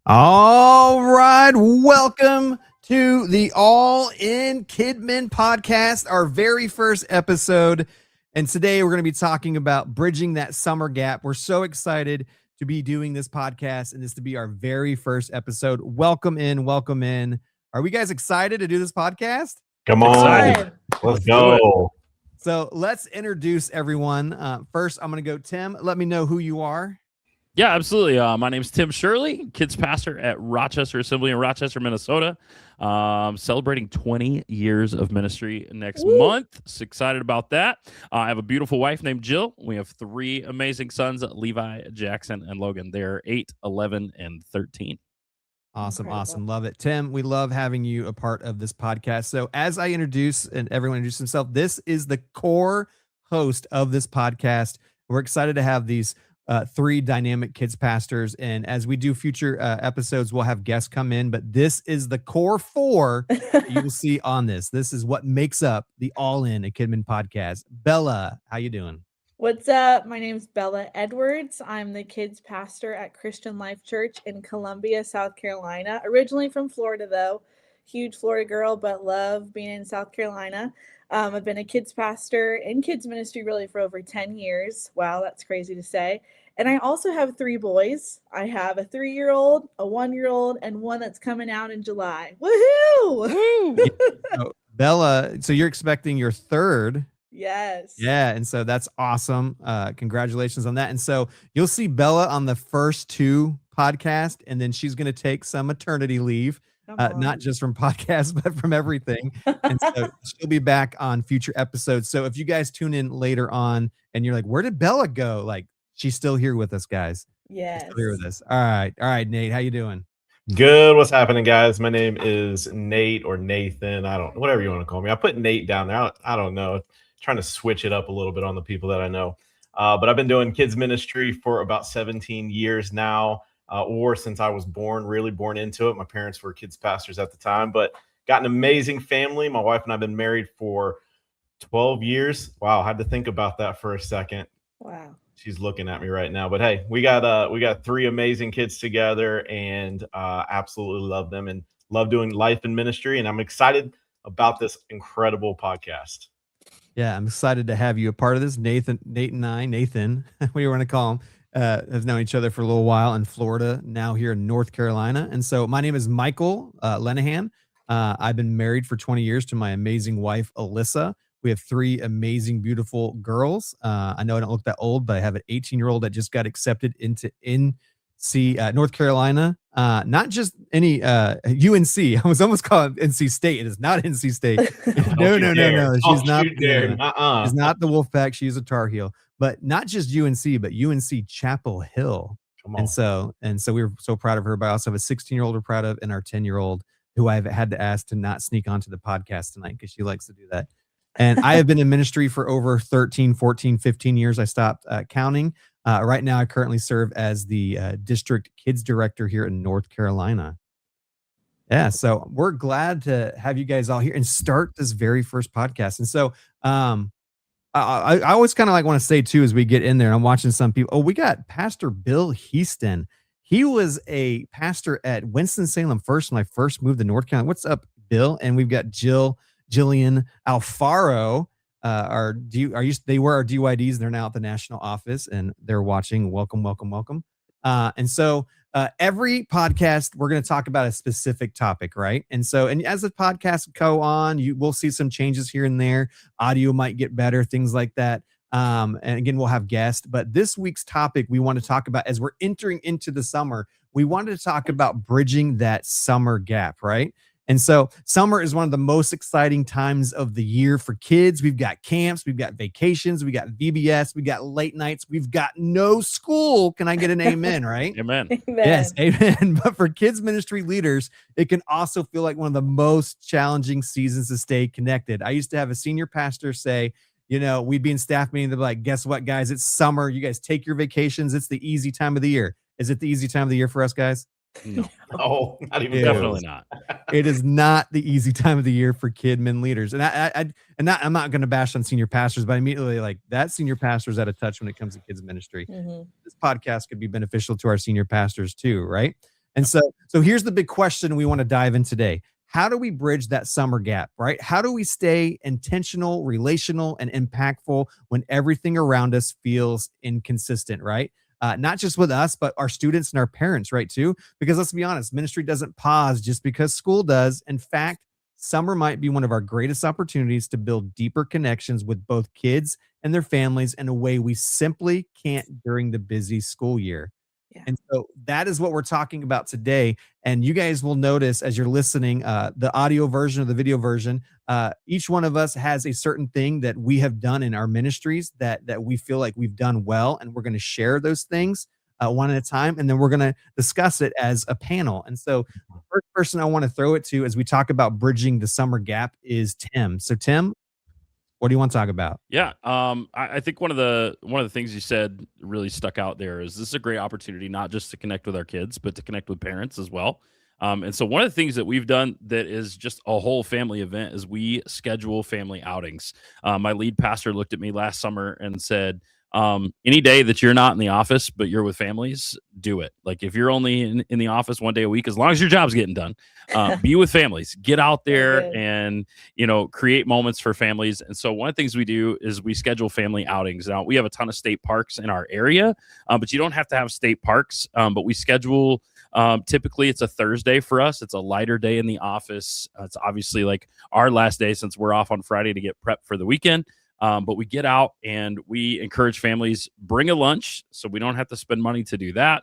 All right, welcome to the All in Kidmin podcast, our very first episode. And today we're going to be talking about bridging that summer gap. We're so excited to be doing this podcast and this to be our very first episode. Welcome in, welcome in. Are we guys excited to do this podcast? Come on, Excited. let's go. So let's introduce everyone. First, I'm going to go Tim. Let me know who you are. Yeah, absolutely. My name's Tim Shirley, kids pastor at Rochester Assembly in Rochester, Minnesota. Celebrating 20 years of ministry next month. So excited about that. I have a beautiful wife named Jill. We have three amazing sons, Levi, Jackson, and Logan. They're 8, 11, and 13. Awesome. Awesome. Love it. Tim, we love having you a part of this podcast. So as I introduce and everyone introduce himself, this is the core host of this podcast. We're excited to have these three dynamic kids pastors. And as we do future episodes, we'll have guests come in, but this is the core four you will see on this. This is what makes up the All In a Kidmin podcast. Bella, how you doing? What's up? My name's Bella Edwards. I'm the kids pastor at Christian Life Church in Columbia, South Carolina. Originally from Florida, though. Huge Florida girl, but love being in South Carolina. I've been a kids pastor in kids ministry really for over 10 years. Wow, that's crazy to say. And I also have 3 boys. I have a 3-year-old, a 1-year-old, and one that's coming out in July. Woohoo! So, Bella, so you're expecting your third. Yes. Yeah, and so that's awesome. Congratulations on that. And so you'll see Bella on the first 2 podcasts, and then she's going to take some maternity leave, not just from podcasts, but from everything. And so she'll be back on future episodes. So if you guys tune in later on and you're like, where did Bella go? Like, she's still here with us, guys. Yes. Still here with us. All right, Nate, how you doing? Good. What's happening, guys? My name is Nate or Nathan. Whatever you want to call me. I put Nate down there. I don't know. Trying to switch it up a little bit on the people that I know. But I've been doing kids ministry for about 17 years now, or since I was really born into it. My parents were kids pastors at the time, but got an amazing family. My wife and I have been married for 12 years. Wow. I had to think about that for a second. Wow. She's looking at me right now, but hey, we got 3 amazing kids together, and absolutely love them and love doing life and ministry. And I'm excited about this incredible podcast. Yeah, I'm excited to have you a part of this. Nate and I, Nathan, what do you want to call him, have known each other for a little while in Florida, now here in North Carolina. And so my name is Michael Lenahan. I've been married for 20 years to my amazing wife, Alyssa. We have 3 amazing, beautiful girls. I know I don't look that old, but I have an 18-year-old that just got accepted into North Carolina. Not just any UNC. I was almost called NC State. It is not NC State. No. She's not. She's not the Wolfpack. She's a Tar Heel. But not just UNC, but UNC Chapel Hill. Come on. And so we were so proud of her. But I also have a 16-year-old we're proud of, and our 10-year-old who I've had to ask to not sneak onto the podcast tonight because she likes to do that. And I have been in ministry for over 13, 14, 15 years. I stopped counting. Right now, I currently serve as the district kids director here in North Carolina. Yeah, so we're glad to have you guys all here and start this very first podcast. And so I always kind of like want to say, too, as we get in there, and I'm watching some people. Oh, we got Pastor Bill Heaston. He was a pastor at Winston-Salem First when I first moved to North Carolina. What's up, Bill? And we've got Jillian Alfaro. They were our DYDs, and they're now at the national office, and they're watching. Welcome. And so every podcast, we're going to talk about a specific topic, right? And as the podcast go on, we'll see some changes here and there. Audio might get better, things like that. And again, we'll have guests. But this week's topic we want to talk about, as we're entering into the summer, we wanted to talk about bridging that summer gap, right? And so summer is one of the most exciting times of the year for kids. We've got camps, we've got vacations, we got VBS, we got late nights, we've got no school. Can I get an amen, right? Amen. Yes, amen. But for kids ministry leaders, it can also feel like one of the most challenging seasons to stay connected. I used to have a senior pastor say, we'd be in staff meeting. They're like, guess what, guys? It's summer. You guys take your vacations. It's the easy time of the year. Is it the easy time of the year for us, guys? No, not even definitely not. It is not the easy time of the year for kidmin leaders. And I'm not going to bash on senior pastors, but immediately like that senior pastor is out of touch when it comes to kids ministry. Mm-hmm. This podcast could be beneficial to our senior pastors too, right? And so here's the big question we want to dive in today. How do we bridge that summer gap, right? How do we stay intentional, relational, and impactful when everything around us feels inconsistent, right? Not just with us, but our students and our parents, right? Too, because let's be honest, ministry doesn't pause just because school does. In fact, summer might be one of our greatest opportunities to build deeper connections with both kids and their families in a way we simply can't during the busy school year. Yeah. And so that is what we're talking about today. And you guys will notice as you're listening, the audio version or the video version, each one of us has a certain thing that we have done in our ministries that we feel like we've done well, and we're going to share those things one at a time, and then we're going to discuss it as a panel. And so, the first person I want to throw it to as we talk about bridging the summer gap is Tim. So, Tim, what do you want to talk about? Yeah, I think one of the things you said really stuck out there is this is a great opportunity not just to connect with our kids, but to connect with parents as well. And so one of the things that we've done that is just a whole family event is we schedule family outings. My lead pastor looked at me last summer and said, any day that you're not in the office but you're with families, do it. Like if you're only in the office one day a week, as long as your job's getting done, be with families, get out there good. and create moments for families. And so one of the things we do is we schedule family outings. Now we have a ton of state parks in our area, but you don't have to have state parks. But we schedule. Typically, it's a Thursday for us. It's a lighter day in the office. It's obviously like our last day since we're off on Friday to get prepped for the weekend. But we get out and we encourage families, bring a lunch so we don't have to spend money to do that.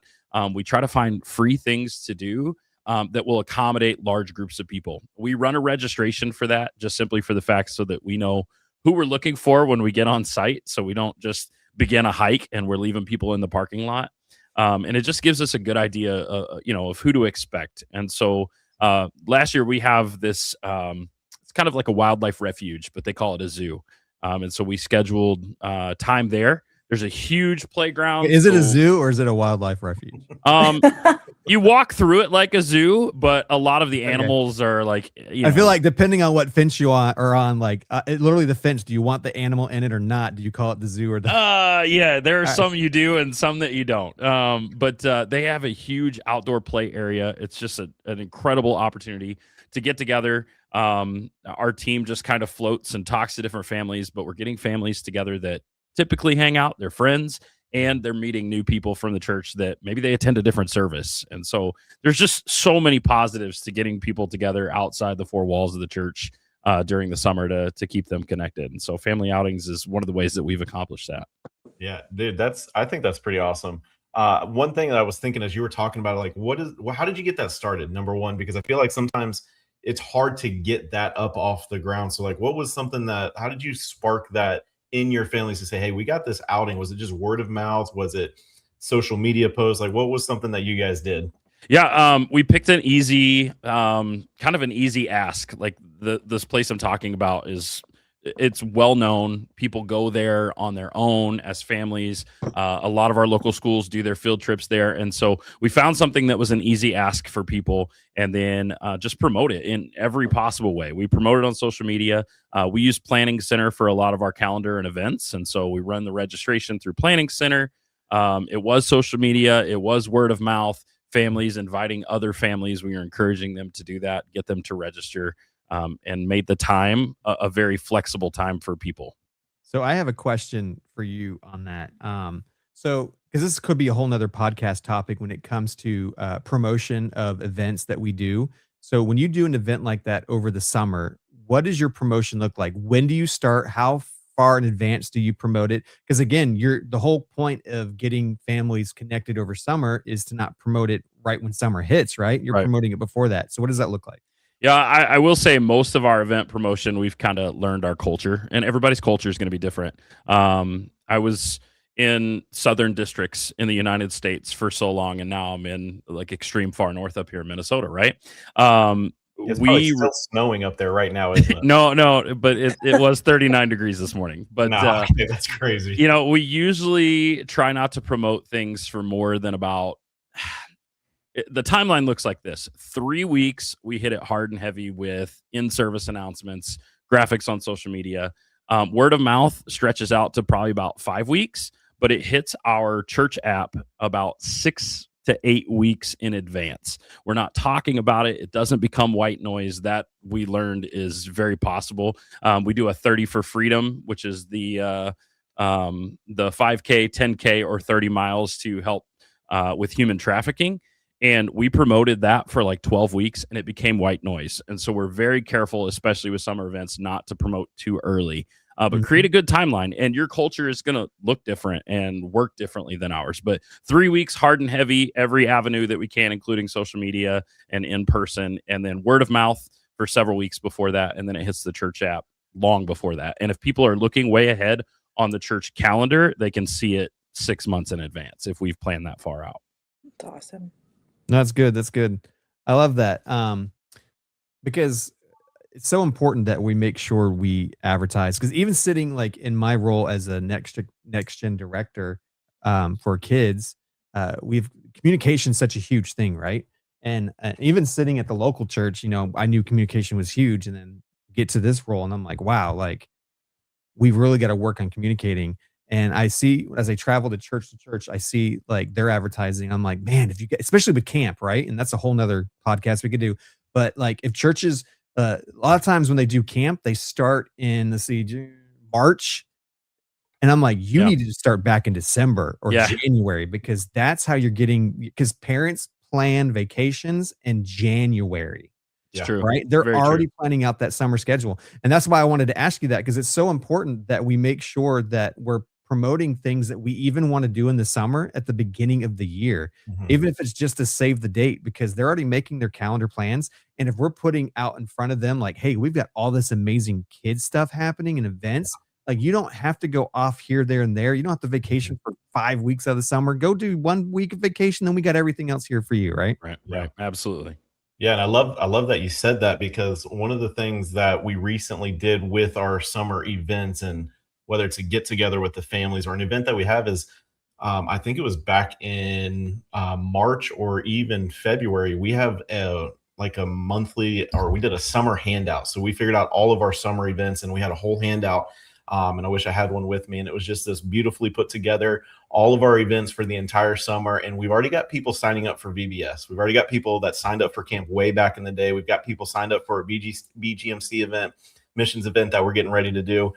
We try to find free things to do that will accommodate large groups of people. We run a registration for that just simply for the fact so that we know who we're looking for when we get on site. So we don't just begin a hike and we're leaving people in the parking lot. And it just gives us a good idea, of who to expect. And so last year we have this, it's kind of like a wildlife refuge, but they call it a zoo. And so we scheduled time there. There's a huge playground. Is it a zoo or is it a wildlife refuge? You walk through it like a zoo, but a lot of the animals are like, I feel like depending on what fence you are on, like literally the fence, do you want the animal in it or not? Do you call it the zoo or the? Yeah, there are some you do and some that you don't. But they have a huge outdoor play area. It's just an incredible opportunity to get together. Our team just kind of floats and talks to different families, but we're getting families together that typically hang out, they're friends, and they're meeting new people from the church that maybe they attend a different service. And so there's just so many positives to getting people together outside the four walls of the church during the summer to keep them connected. And so family outings is one of the ways that we've accomplished that. Yeah, dude, I think that's pretty awesome. One thing that I was thinking as you were talking about, like, how did you get that started? Number one, because I feel like sometimes it's hard to get that up off the ground. So like, what was something how did you spark that in your families to say, hey, we got this outing? Was it just word of mouth? Was it social media posts? Like, what was something that you guys did? Yeah, we picked an easy, kind of an easy ask. Like this place I'm talking about it's well known. People go there on their own as families. A lot of our local schools do their field trips there, and so we found something that was an easy ask for people, and then just promote it in every possible way. We promote it on social media. We use Planning Center for a lot of our calendar and events, and so we run the registration through Planning Center. It was social media. It was word of mouth. Families inviting other families. We are encouraging them to do that, get them to register. And made the time a very flexible time for people. So I have a question for you on that. So because this could be a whole nother podcast topic when it comes to promotion of events that we do. So when you do an event like that over the summer, what does your promotion look like? When do you start? How far in advance do you promote it? Because again, the whole point of getting families connected over summer is to not promote it right when summer hits, right? You're Right. promoting it before that. So what does that look like? Yeah, I will say most of our event promotion, we've kind of learned our culture, and everybody's culture is going to be different. I was in southern districts in the United States for so long, and now I'm in like extreme far north up here in Minnesota, right? It's probably still snowing up there right now, isn't it? No, but it was 39 degrees this morning. But okay, that's crazy. we usually try not to promote things for more than about the timeline looks like this. 3 weeks, we hit it hard and heavy with in-service announcements, graphics on social media. Word of mouth stretches out to probably about 5 weeks, but it hits our church app about 6 to 8 weeks in advance. We're not talking about it. It doesn't become white noise. That we learned is very possible. We do a 30 for freedom, which is the 5K, 10K, or 30 miles to help with human trafficking. And we promoted that for like 12 weeks and it became white noise. And so we're very careful, especially with summer events, not to promote too early, but create a good timeline. And your culture is going to look different and work differently than ours. But 3 weeks, hard and heavy, every avenue that we can, including social media and in person, and then word of mouth for several weeks before that. And then it hits the church app long before that. And if people are looking way ahead on the church calendar, they can see it 6 months in advance if we've planned that far out. That's awesome. That's good. That's good. I love that. Because it's so important that we make sure we advertise. Because even sitting like in my role as a next gen director for kids, we've communication such a huge thing, right? And even sitting at the local church, I knew communication was huge, and then get to this role, and I'm like, wow, like we've really got to work on communicating. And I see as I travel to church, I see like their advertising. I'm like, man, if you get, especially with camp, right? And that's a whole nother podcast we could do. But like if churches, a lot of times when they do camp, they start in March. And I'm like, you need to start back in December or January, because that's how you're getting, because parents plan vacations in January. It's true. Right. They're Very already true. planning out that summer schedule. And that's why I wanted to ask you that, because it's so important that we make sure that we're promoting things that we even want to do in the summer at the beginning of the year, even if it's just to save the date, because they're already making their calendar plans. And if we're putting out in front of them, like, hey, we've got all this amazing kid stuff happening and events, like you don't have to go off here, there, and there. You don't have to vacation for 5 weeks of the summer. Go do 1 week of vacation. Then we got everything else here for you. Right. Right. Absolutely. Yeah, and I love that you said that, because one of the things that we recently did with our summer events, and whether it's a get together with the families or an event that we have, is I think it was back in March or even February, we have like a monthly, or we did a summer handout. So we figured out all of our summer events and we had a whole handout. And I wish I had one with me. And it was just this beautifully put together, all of our events for the entire summer. And we've already got people signing up for VBS. We've already got people that signed up for camp way back in the day. We've got people signed up for a BGMC event, missions event that we're getting ready to do.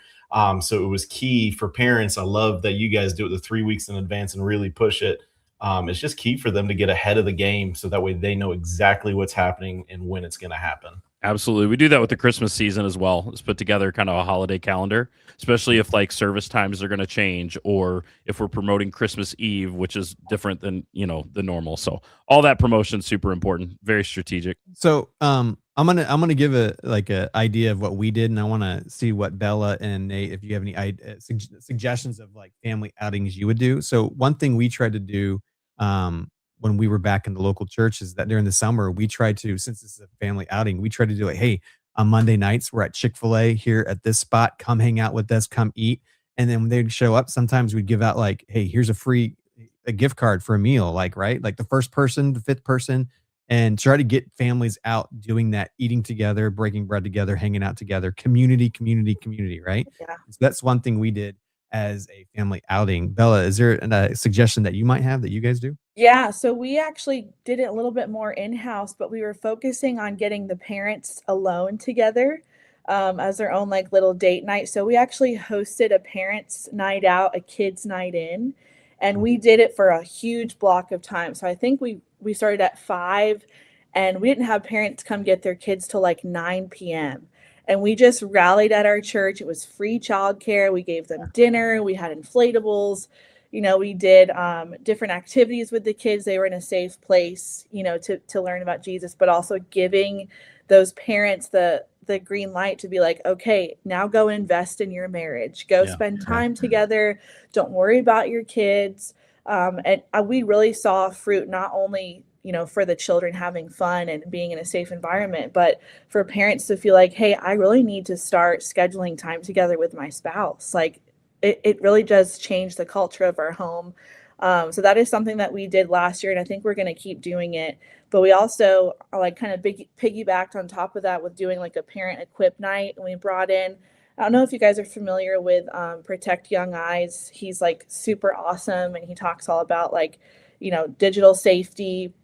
So it was key for parents. I love that you guys do it the 3 weeks in advance and really push it. It's just key for them to get ahead of the game, so that way they know exactly what's happening and when it's going to happen. Absolutely. We do that with the Christmas season as well. Let's put together kind of a holiday calendar, especially if like service times are going to change, or if we're promoting Christmas Eve, which is different than, the normal. So all that promotion is super important, very strategic. So, I'm gonna give a idea of what we did, and I want to see what Bella and Nate, if you have any suggestions of like family outings you would do. So one thing we tried to do, when we were back in the local church, is that during the summer we tried to, since this is a family outing, we tried to do it. Hey, on Monday nights we're at Chick-fil-A here at this spot. Come hang out with us. Come eat. And then when they'd show up, sometimes we'd give out like, hey, here's a gift card for a meal, like, right, like the first person, the fifth person, and try to get families out doing that, eating together, breaking bread together, hanging out together, community, right? Yeah. So that's one thing we did as a family outing. Bella, is there a suggestion that you might have that you guys do? Yeah, so we actually did it a little bit more in-house, but we were focusing on getting the parents alone together as their own like little date night. So we actually hosted a parents' night out, a kids' night in, and we did it for a huge block of time. So I think we started at 5, and we didn't have parents come get their kids till like 9 p.m. And we just rallied at our church. It was free childcare. We gave them dinner. We had inflatables. We did different activities with the kids. They were in a safe place, to learn about Jesus, but also giving those parents the green light to be like, okay, now go invest in your marriage. Go spend time together. Don't worry about your kids. And we really saw fruit, not only, for the children having fun and being in a safe environment, but for parents to feel like, hey, I really need to start scheduling time together with my spouse. Like, it really does change the culture of our home. So that is something that we did last year, and I think we're going to keep doing it. But we also like kind of piggybacked on top of that with doing like a parent equip night. And we brought in, I don't know if you guys are familiar with Protect Young Eyes. He's like super awesome, and he talks all about like, digital safety.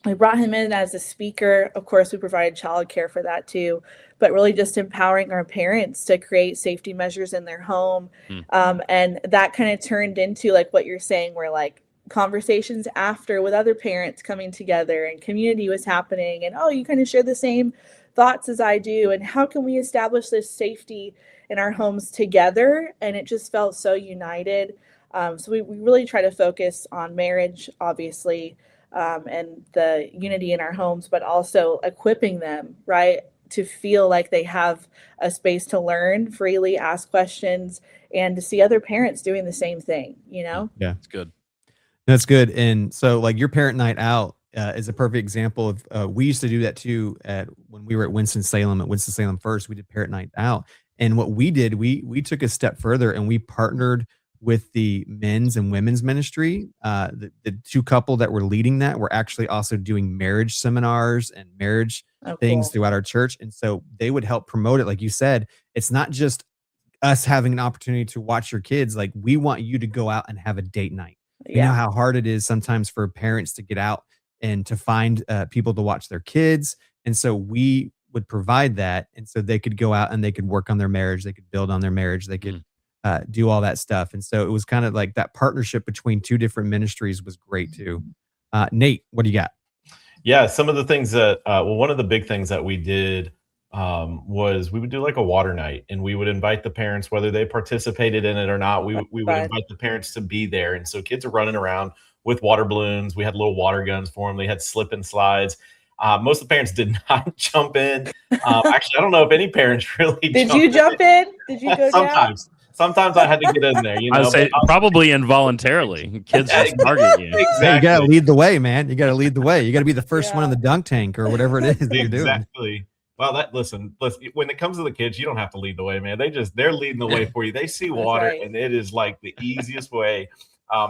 We brought him in as a speaker. Of course, we provided childcare for that too, but really just empowering our parents to create safety measures in their home. And that kind of turned into like what you're saying, where like conversations after with other parents coming together and community was happening. And, oh, you kind of share the same thoughts as I do. And how can we establish this safety in our homes together? And it just felt so united. So we really try to focus on marriage, obviously, and the unity in our homes, but also equipping them, right, to feel like they have a space to learn freely, ask questions, and to see other parents doing the same thing, Yeah, That's good. that's good. And so like your parent night out is a perfect example of we used to do that too when we were at Winston-Salem First. We did parent night out, and what we did, we took a step further and we partnered with the men's and women's ministry. The two couple that were leading that were actually also doing marriage seminars and marriage things throughout our church. And so they would help promote it. Like you said, it's not just us having an opportunity to watch your kids. Like, we want you to go out and have a date night. You know how hard it is sometimes for parents to get out and to find people to watch their kids. And so we would provide that. And so they could go out and they could work on their marriage. They could build on their marriage. They could do all that stuff. And so it was kind of like that partnership between two different ministries was great too. Nate, what do you got? Yeah, some of the things that, one of the big things that we did was we would do like a water night, and we would invite the parents, whether they participated in it or not. We would invite the parents to be there. And so kids are running around with water balloons. We had little water guns for them. They had slip and slides. Most of the parents did not jump in. Actually, I don't know if any parents really Did you jump in? Did you go Sometimes. down? Sometimes I had to get in there, I would say probably involuntarily. Kids just target you. Exactly. Yeah, you got to lead the way, man. You got to lead the way. You got to be the first one in the dunk tank or whatever it is that you're doing. Exactly. Well, listen, when it comes to the kids, you don't have to lead the way, man. They're leading the way for you. They see water, and it is like the easiest way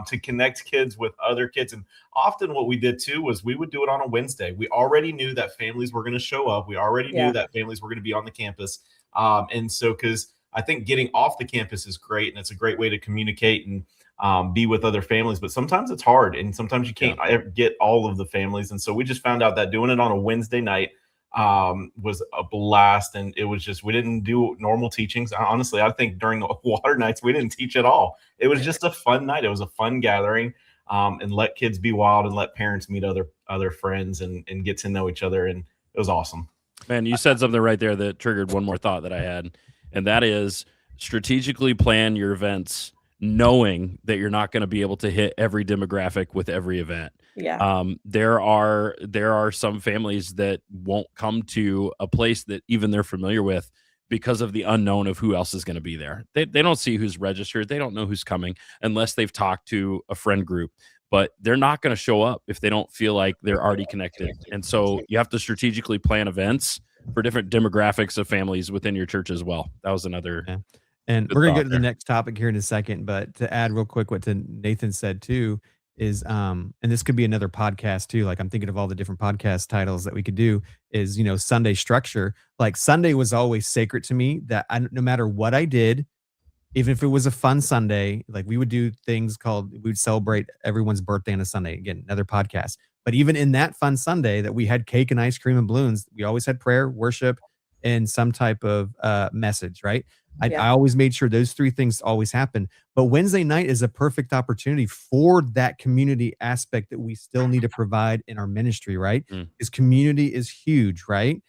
to connect kids with other kids. And often what we did too was we would do it on a Wednesday. We already knew that families were going to show up. We already knew that families were going to be on the campus. And so, because I think getting off the campus is great, and it's a great way to communicate and be with other families. But sometimes it's hard, and sometimes you can't get all of the families. And so we just found out that doing it on a Wednesday night was a blast. And it was just, we didn't do normal teachings. Honestly, I think during the water nights, we didn't teach at all. It was just a fun night. It was a fun gathering, and let kids be wild and let parents meet other friends and get to know each other. And it was awesome. Man, you said something right there that triggered one more thought that I had. And that is strategically plan your events, knowing that you're not going to be able to hit every demographic with every event. Yeah. There are some families that won't come to a place that even they're familiar with because of the unknown of who else is going to be there. They don't see who's registered. They don't know who's coming unless they've talked to a friend group. But they're not going to show up if they don't feel like they're already connected. And so you have to strategically plan events for different demographics of families within your church as well. That was another. Yeah. And we're going to get to the next topic here in a second, but to add real quick what Nathan said too is, and this could be another podcast too. Like, I'm thinking of all the different podcast titles that we could do is, Sunday structure. Like, Sunday was always sacred to me, that no matter what I did, even if it was a fun Sunday, like we would do things we would celebrate everyone's birthday on a Sunday. Again, another podcast. But even in that fun Sunday that we had cake and ice cream and balloons, we always had prayer, worship, and some type of message, right? I always made sure those three things always happen. But Wednesday night is a perfect opportunity for that community aspect that we still need to provide in our ministry, right? Because community is huge, right?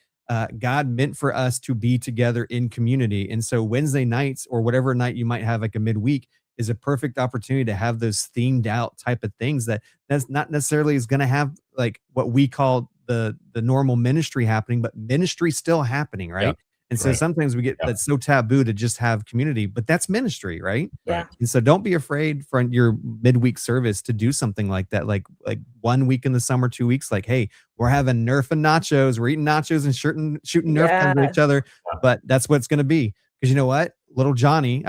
God meant for us to be together in community. And so Wednesday nights, or whatever night you might have like a midweek, is a perfect opportunity to have those themed out type of things that's not necessarily is going to have like what we call the normal ministry happening, but ministry still happening, right? Yep. And so sometimes we get that's so taboo to just have community, but that's ministry, right? Yeah. And so don't be afraid for your midweek service to do something like that, like 1 week in the summer, 2 weeks, like, hey, we're having Nerf and nachos, we're eating nachos and shooting Nerf guns at each other, but that's what it's going to be. Because you know what? Little Johnny,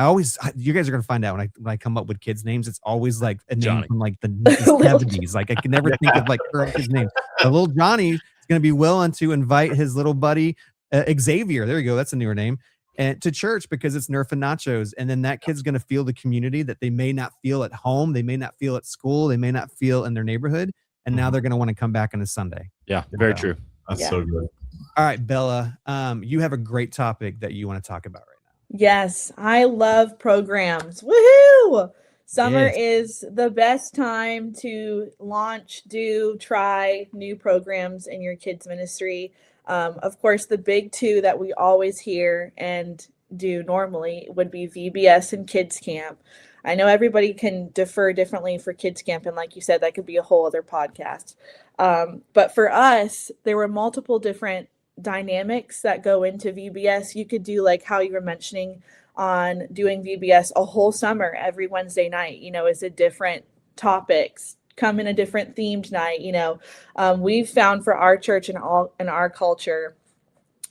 you guys are going to find out when I come up with kids' names, it's always like a name from like the 70s. Like, I can never think of like current kids' names. But little Johnny is going to be willing to invite his little buddy, Xavier. There you go. That's a newer name. and to church because it's Nerf and nachos. And then that kid's going to feel the community that they may not feel at home. They may not feel at school. They may not feel in their neighborhood. And now they're going to want to come back on a Sunday. Yeah, very true. That's so good. All right, Bella, you have a great topic that you want to talk about right now. Yes, I love programs. Woohoo! Summer Yes. is the best time to launch, try new programs in your kids' ministry. Of course, the big two that we always hear and do normally would be VBS and Kids Camp. I know everybody can defer differently for Kids Camp, and like you said, that could be a whole other podcast. But for us, there were multiple different dynamics that go into VBS. You could do like how you were mentioning on doing VBS a whole summer, every Wednesday night, is a different topics, come in a different themed night. We've found for our church and all in our culture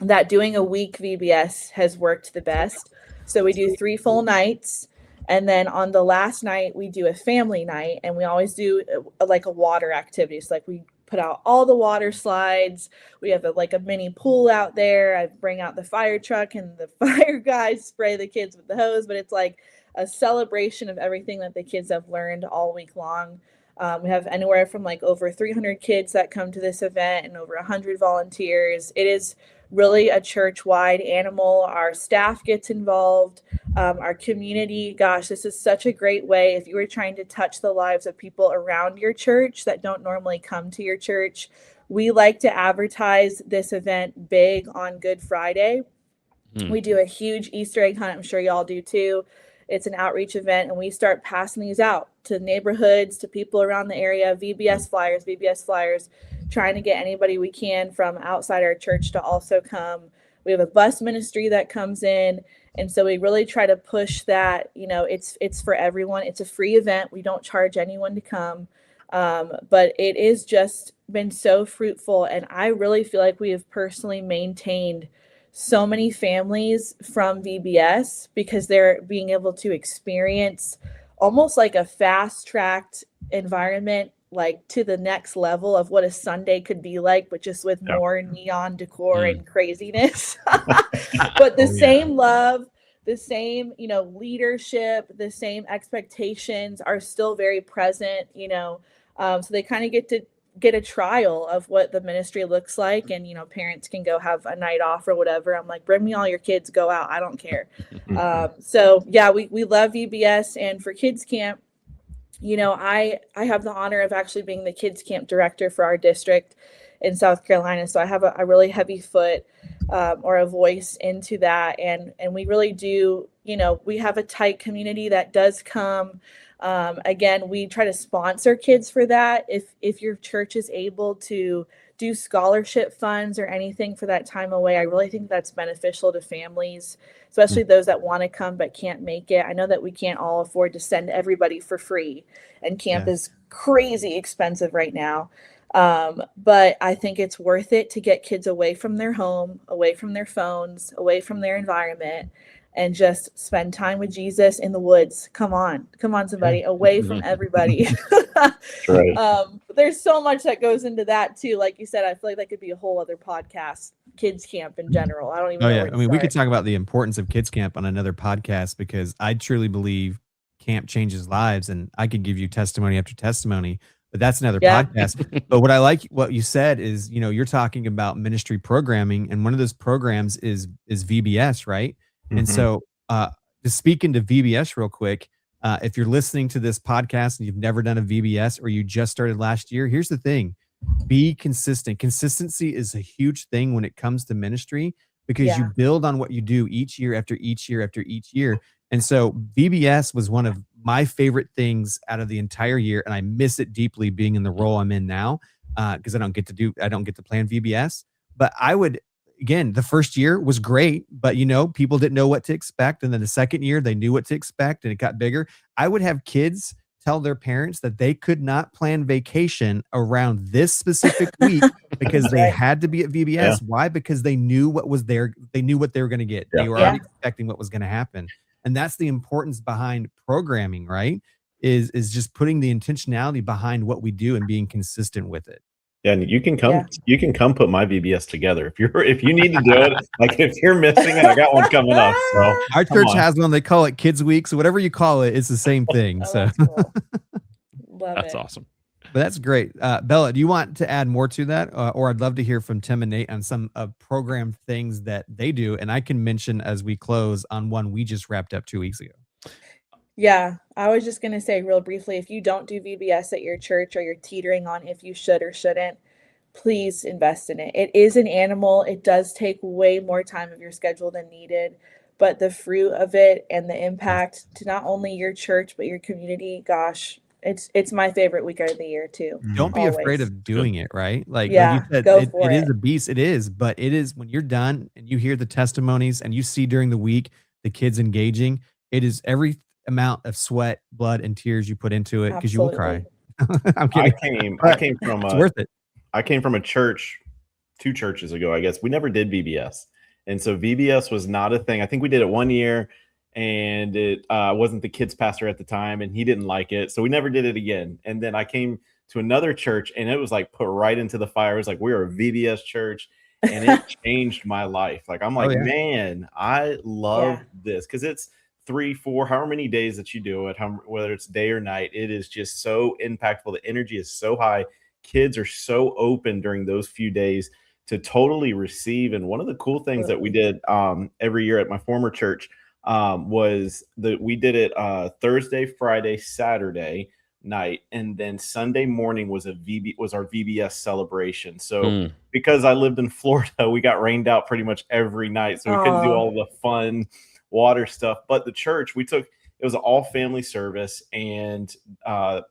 that doing a week VBS has worked the best. So we do 3 full nights. And then on the last night, we do a family night, and we always do like a water activity. So like we put out all the water slides. We have a mini pool out there. I bring out the fire truck and the fire guys spray the kids with the hose, but it's like a celebration of everything that the kids have learned all week long. We have anywhere from like over 300 kids that come to this event and over 100 volunteers. It is really a church-wide animal. Our staff gets involved. Our community, gosh, this is such a great way. If you were trying to touch the lives of people around your church that don't normally come to your church, we like to advertise this event big on Good Friday. We do a huge Easter egg hunt. I'm sure y'all do too. It's an outreach event, and we start passing these out to neighborhoods, to people around the area, VBS flyers, trying to get anybody we can from outside our church to also come. We have a bus ministry that comes in. And so we really try to push that, it's for everyone. It's a free event. We don't charge anyone to come. But it is just been so fruitful. And I really feel like we have personally maintained so many families from VBS because they're being able to experience almost like a fast-tracked environment, like to the next level of what a Sunday could be like, but just with more neon decor and craziness. But the same love, the same, leadership, the same expectations are still very present, so they kind of get a trial of what the ministry looks like. And, parents can go have a night off or whatever. I'm like, bring me all your kids, go out. I don't care. So yeah, we love VBS. And for Kids Camp, I have the honor of actually being the Kids Camp director for our district in South Carolina. So I have a really heavy foot or a voice into that. And we really do, we have a tight community that does come. Again, we try to sponsor kids for that. If your church is able to do scholarship funds or anything for that time away, I really think that's beneficial to families, especially those that want to come but can't make it. I know that we can't all afford to send everybody for free, and camp is crazy expensive right now. But I think it's worth it to get kids away from their home, away from their phones, away from their environment, and just spend time with Jesus in the woods. Come on, somebody, away from everybody. Right. There's so much that goes into that too. Like you said, I feel like that could be a whole other podcast, Kids Camp in general. I don't even know where to we could start. talk about the importance of Kids Camp on another podcast because I truly believe camp changes lives, and I could give you testimony after testimony, but that's another podcast. But what I like what you said is, you're talking about ministry programming, and one of those programs is VBS, right? And so to speak into VBS real quick, if you're listening to this podcast and you've never done a VBS or you just started last year, here's the thing. Be consistent. Consistency is a huge thing when it comes to ministry because you build on what you do each year after each year after each year. And so VBS was one of my favorite things out of the entire year. And I miss it deeply being in the role I'm in now because I don't get to plan VBS. But again, the first year was great, but people didn't know what to expect. And then the second year they knew what to expect and it got bigger. I would have kids tell their parents that they could not plan vacation around this specific week because they had to be at VBS. Yeah. Why? Because they knew what was there. They knew what they were going to get. They were already expecting what was going to happen. And that's the importance behind programming, right? Is just putting the intentionality behind what we do and being consistent with it. Yeah, and you can come. Yeah. You can come put my VBS together if you need to do it. Like if you're missing it, I got one coming up. So Our come church on. has one. They call it Kids Week. So whatever you call it, it's the same thing. Oh, So, that's cool. Love That's it. awesome. but that's great. Bella, do you want to add more to that? Or I'd love to hear from Tim and Nate on some program things that they do. And I can mention as we close on one we just wrapped up 2 weeks ago. Yeah, I was just gonna say real briefly, if you don't do VBS at your church or you're teetering on if you should or shouldn't, please invest in it. It is an animal. It does take way more time of your schedule than needed, but the fruit of it and the impact to not only your church but your community, gosh, it's my favorite weekend of the year too. Don't be afraid Always. of doing it, right? Like you Yeah, said, go it for is it. a beast. It is, but it is when you're done and you hear the testimonies and you see during the week the kids engaging, it is every amount of sweat, blood, and tears you put into it because you will cry. Absolutely. I'm I kidding. came from It's worth it. I came from a church 2 churches ago, I guess. We never did VBS. And so VBS was not a thing. I think we did it 1 year and it wasn't the kids pastor at the time and he didn't like it. So we never did it again. And then I came to another church and it was like put right into the fire. It was like, we're a VBS church and it changed my life. Like, I'm like, yeah. man, I love Yeah. this because it's 3, 4, however many days that you do it, whether it's day or night, it is just so impactful. The energy is so high. Kids are so open during those few days to totally receive. And one of the cool things that we did every year at my former church was that we did it Thursday, Friday, Saturday night, and then Sunday morning was our VBS celebration. So because I lived in Florida, we got rained out pretty much every night, so we couldn't do all the fun water stuff. But the church, it was an all family service, and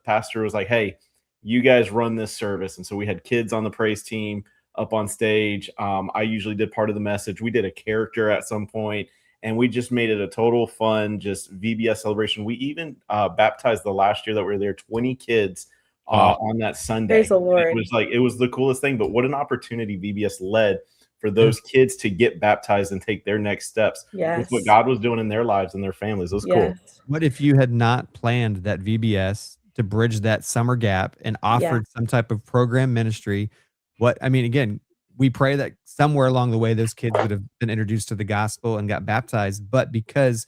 pastor was like, hey, you guys run this service. And so we had kids on the praise team up on stage. I usually did part of the message. We did a character at some point, and we just made it a total fun, just VBS celebration. We even baptized the last year that we were there, 20 kids on that Sunday. Praise the Lord. It was the coolest thing. But what an opportunity VBS led for those kids to get baptized and take their next steps with what God was doing in their lives and their families. It was cool. What if you had not planned that VBS to bridge that summer gap and offered some type of program ministry? Again, we pray that somewhere along the way, those kids would have been introduced to the gospel and got baptized. But because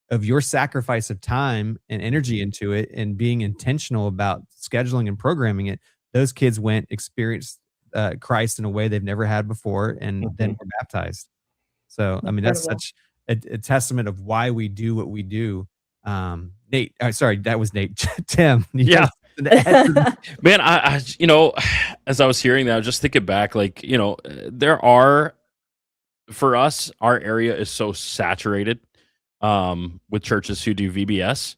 of your sacrifice of time and energy into it and being intentional about scheduling and programming it, those kids experienced Christ in a way they've never had before and then were baptized. So, that's such a testament of why we do what we do. Nate, sorry, that was Nate. Tim. Yeah. Man, I as I was hearing that, I was just thinking back, there are, for us, our area is so saturated with churches who do VBS.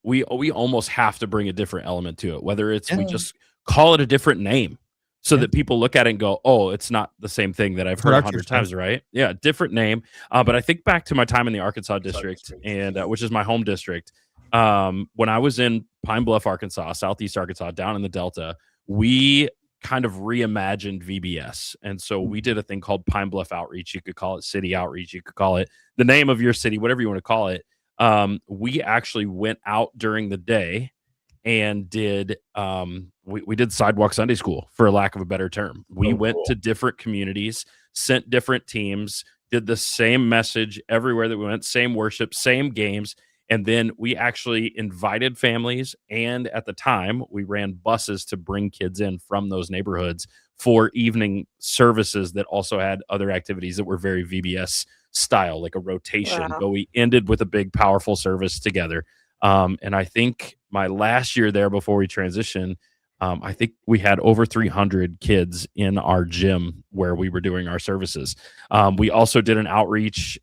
We almost have to bring a different element to it, whether it's we just call it a different name so that people look at it and go, oh, it's not the same thing that I've heard 100 times, right? Yeah, different name. But I think back to my time in the Arkansas district, and which is my home district. When I was in Pine Bluff, Arkansas, Southeast Arkansas, down in the Delta, we kind of reimagined VBS. And so we did a thing called Pine Bluff Outreach. You could call it City Outreach. You could call it the name of your city, whatever you want to call it. We actually went out during the day and did we did sidewalk Sunday school, for lack of a better term. We went to different communities, sent different teams, did the same message everywhere that we went, same worship, same games. And then we actually invited families. And at the time, we ran buses to bring kids in from those neighborhoods for evening services that also had other activities that were very VBS style, like a rotation. Wow. But we ended with a big, powerful service together. And I think my last year there before we transitioned, I think we had over 300 kids in our gym where we were doing our services. We also did an outreach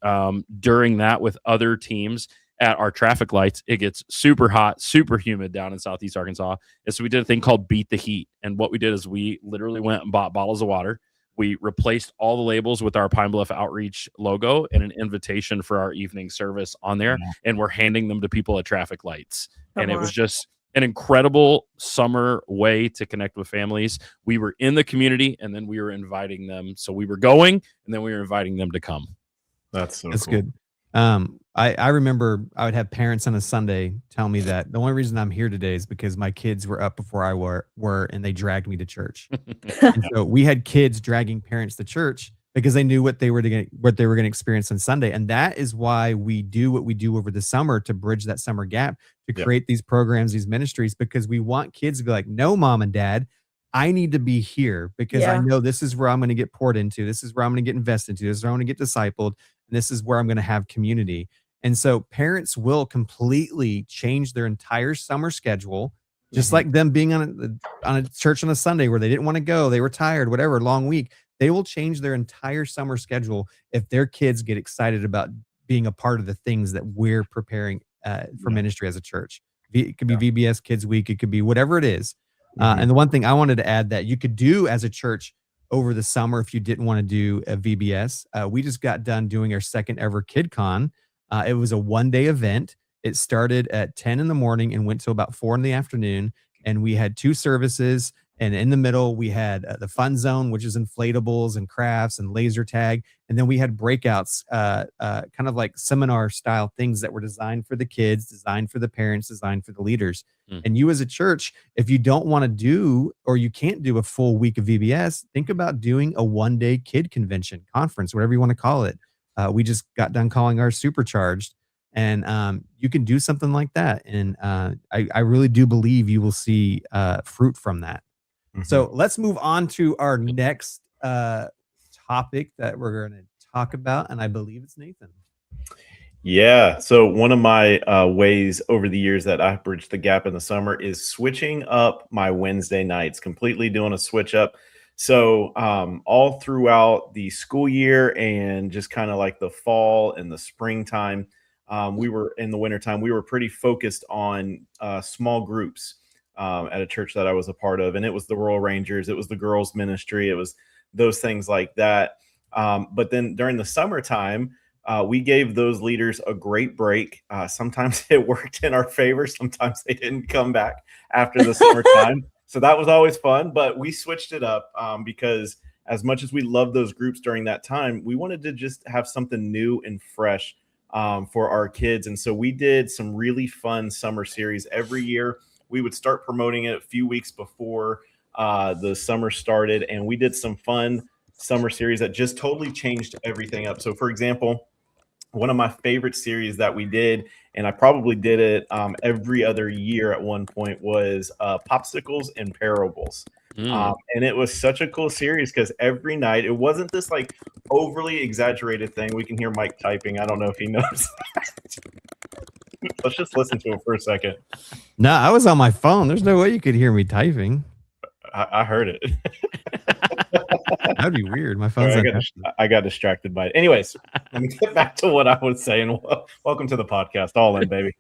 during that with other teams at our traffic lights. It gets super hot, super humid down in Southeast Arkansas. And so we did a thing called Beat the Heat. And what we did is we literally went and bought bottles of water. We replaced all the labels with our Pine Bluff Outreach logo and an invitation for our evening service on there. And we're handing them to people at traffic lights. And it was just an incredible summer way to connect with families. We were in the community and then we were inviting them. So we were going and then we were inviting them to come. That's so That's cool. good. I remember I would have parents on a Sunday tell me that the only reason I'm here today is because my kids were up before I were and they dragged me to church. And so we had kids dragging parents to church because they knew what they were going to experience on Sunday. And that is why we do what we do over the summer to bridge that summer gap, to Yeah. create these programs, these ministries, because we want kids to be like, no, mom and dad, I need to be here because I Yeah. know this is where I'm going to get poured into. This is where I'm going to get invested into. This is where I'm going to get discipled. And this is where I'm going to have community. And so parents will completely change their entire summer schedule, just Mhm. like them being on a church on a Sunday where they didn't want to go, they were tired, whatever, long week. They will change their entire summer schedule if their kids get excited about being a part of the things that we're preparing for Yeah. ministry as a church. It could be Yeah. VBS Kids Week, it could be whatever it is. Mhm. And the one thing I wanted to add that you could do as a church over the summer if you didn't want to do a VBS, we just got done doing our second ever KidCon. It was a 1-day event. It started at 10 in the morning and went till about 4 in the afternoon. And we had 2 services. And in the middle, we had the fun zone, which is inflatables and crafts and laser tag. And then we had breakouts, kind of like seminar style things that were designed for the kids, designed for the parents, designed for the leaders. Mm. And you as a church, if you don't want to do or you can't do a full week of VBS, think about doing a 1-day kid convention, conference, whatever you want to call it. We just got done calling ours Supercharged. And you can do something like that. And I really do believe you will see fruit from that. Mhm. So let's move on to our next topic that we're going to talk about. And I believe it's Nathan. Yeah. So one of my ways over the years that I've bridged the gap in the summer is switching up my Wednesday nights, completely doing a switch up. So all throughout the school year and just kind of like the fall and the springtime, we were in the wintertime, we were pretty focused on small groups at a church that I was a part of. And it was the Royal Rangers, it was the girls ministry, it was those things like that. But then during the summertime, we gave those leaders a great break. Sometimes it worked in our favor. Sometimes they didn't come back after the summertime. So that was always fun. But we switched it up because as much as we loved those groups during that time, we wanted to just have something new and fresh for our kids. And so we did some really fun summer series every year. We would start promoting it a few weeks before the summer started. And we did some fun summer series that just totally changed everything up. So, for example, one of my favorite series that we did, and I probably did it every other year at one point, was Popsicles and Parables. And it was such a cool series because every night, it wasn't this like overly exaggerated thing. We can hear Mike typing. I don't know if he knows. Let's just listen to it for a second. No, I was on my phone. There's no way you could hear me typing. I heard it. That'd be weird. My phone's Sorry, on. I got distracted by it. Anyways, let me get back to what I was saying. Welcome to the podcast. All in, baby.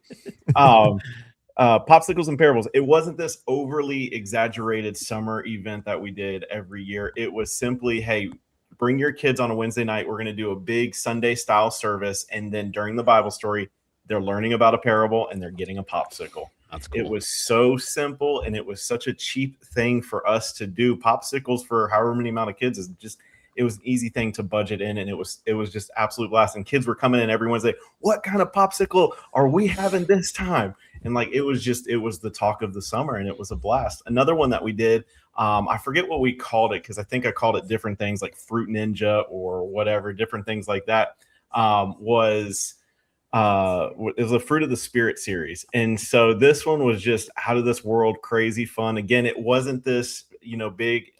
Popsicles and Parables. It wasn't this overly exaggerated summer event that we did every year. It was simply, hey, bring your kids on a Wednesday night. We're going to do a big Sunday style service. And then during the Bible story, they're learning about a parable and they're getting a popsicle. That's cool. It was so simple and it was such a cheap thing for us to do. Popsicles for however many amount of kids is just, it was an easy thing to budget in, and it was just absolute blast. And kids were coming in every Wednesday, what kind of popsicle are we having this time? And like it was the talk of the summer, and it was a blast. Another one that we did, I forget what we called it because I think I called it different things like Fruit Ninja or whatever, different things like that. It was a Fruit of the Spirit series. And so this one was just out of this world crazy fun. Again, it wasn't this, big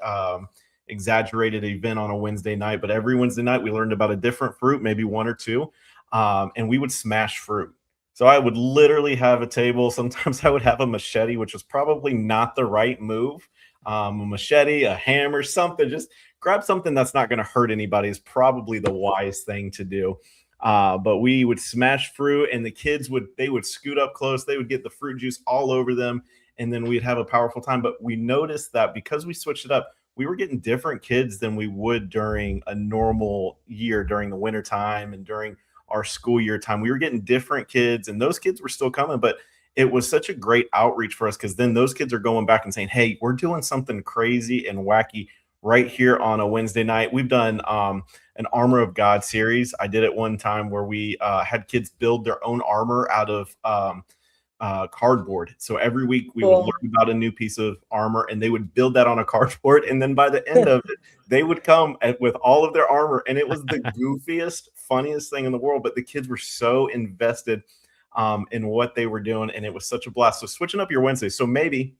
exaggerated event on a Wednesday night, but every Wednesday night we learned about a different fruit, maybe one or two, and we would smash fruit. So I would literally have a table. Sometimes I would have a machete, which was probably not the right move. A machete, a hammer, something. Just grab something that's not going to hurt anybody is probably the wise thing to do. But we would smash fruit, and the kids would scoot up close. They would get the fruit juice all over them, and then we'd have a powerful time. But we noticed that because we switched it up, we were getting different kids than we would during a normal year, during the winter time and during our school year time. We were getting different kids, and those kids were still coming, but it was such a great outreach for us because then those kids are going back and saying, hey, we're doing something crazy and wacky right here on a Wednesday night. We've done an Armor of God series. I did it one time where we had kids build their own armor out of cardboard. So every week we would learn about a new piece of armor, and they would build that on a cardboard. And then by the end of it, they would come with all of their armor, and it was the goofiest, funniest thing in the world. But the kids were so invested in what they were doing, and it was such a blast. So switching up your Wednesdays. So maybe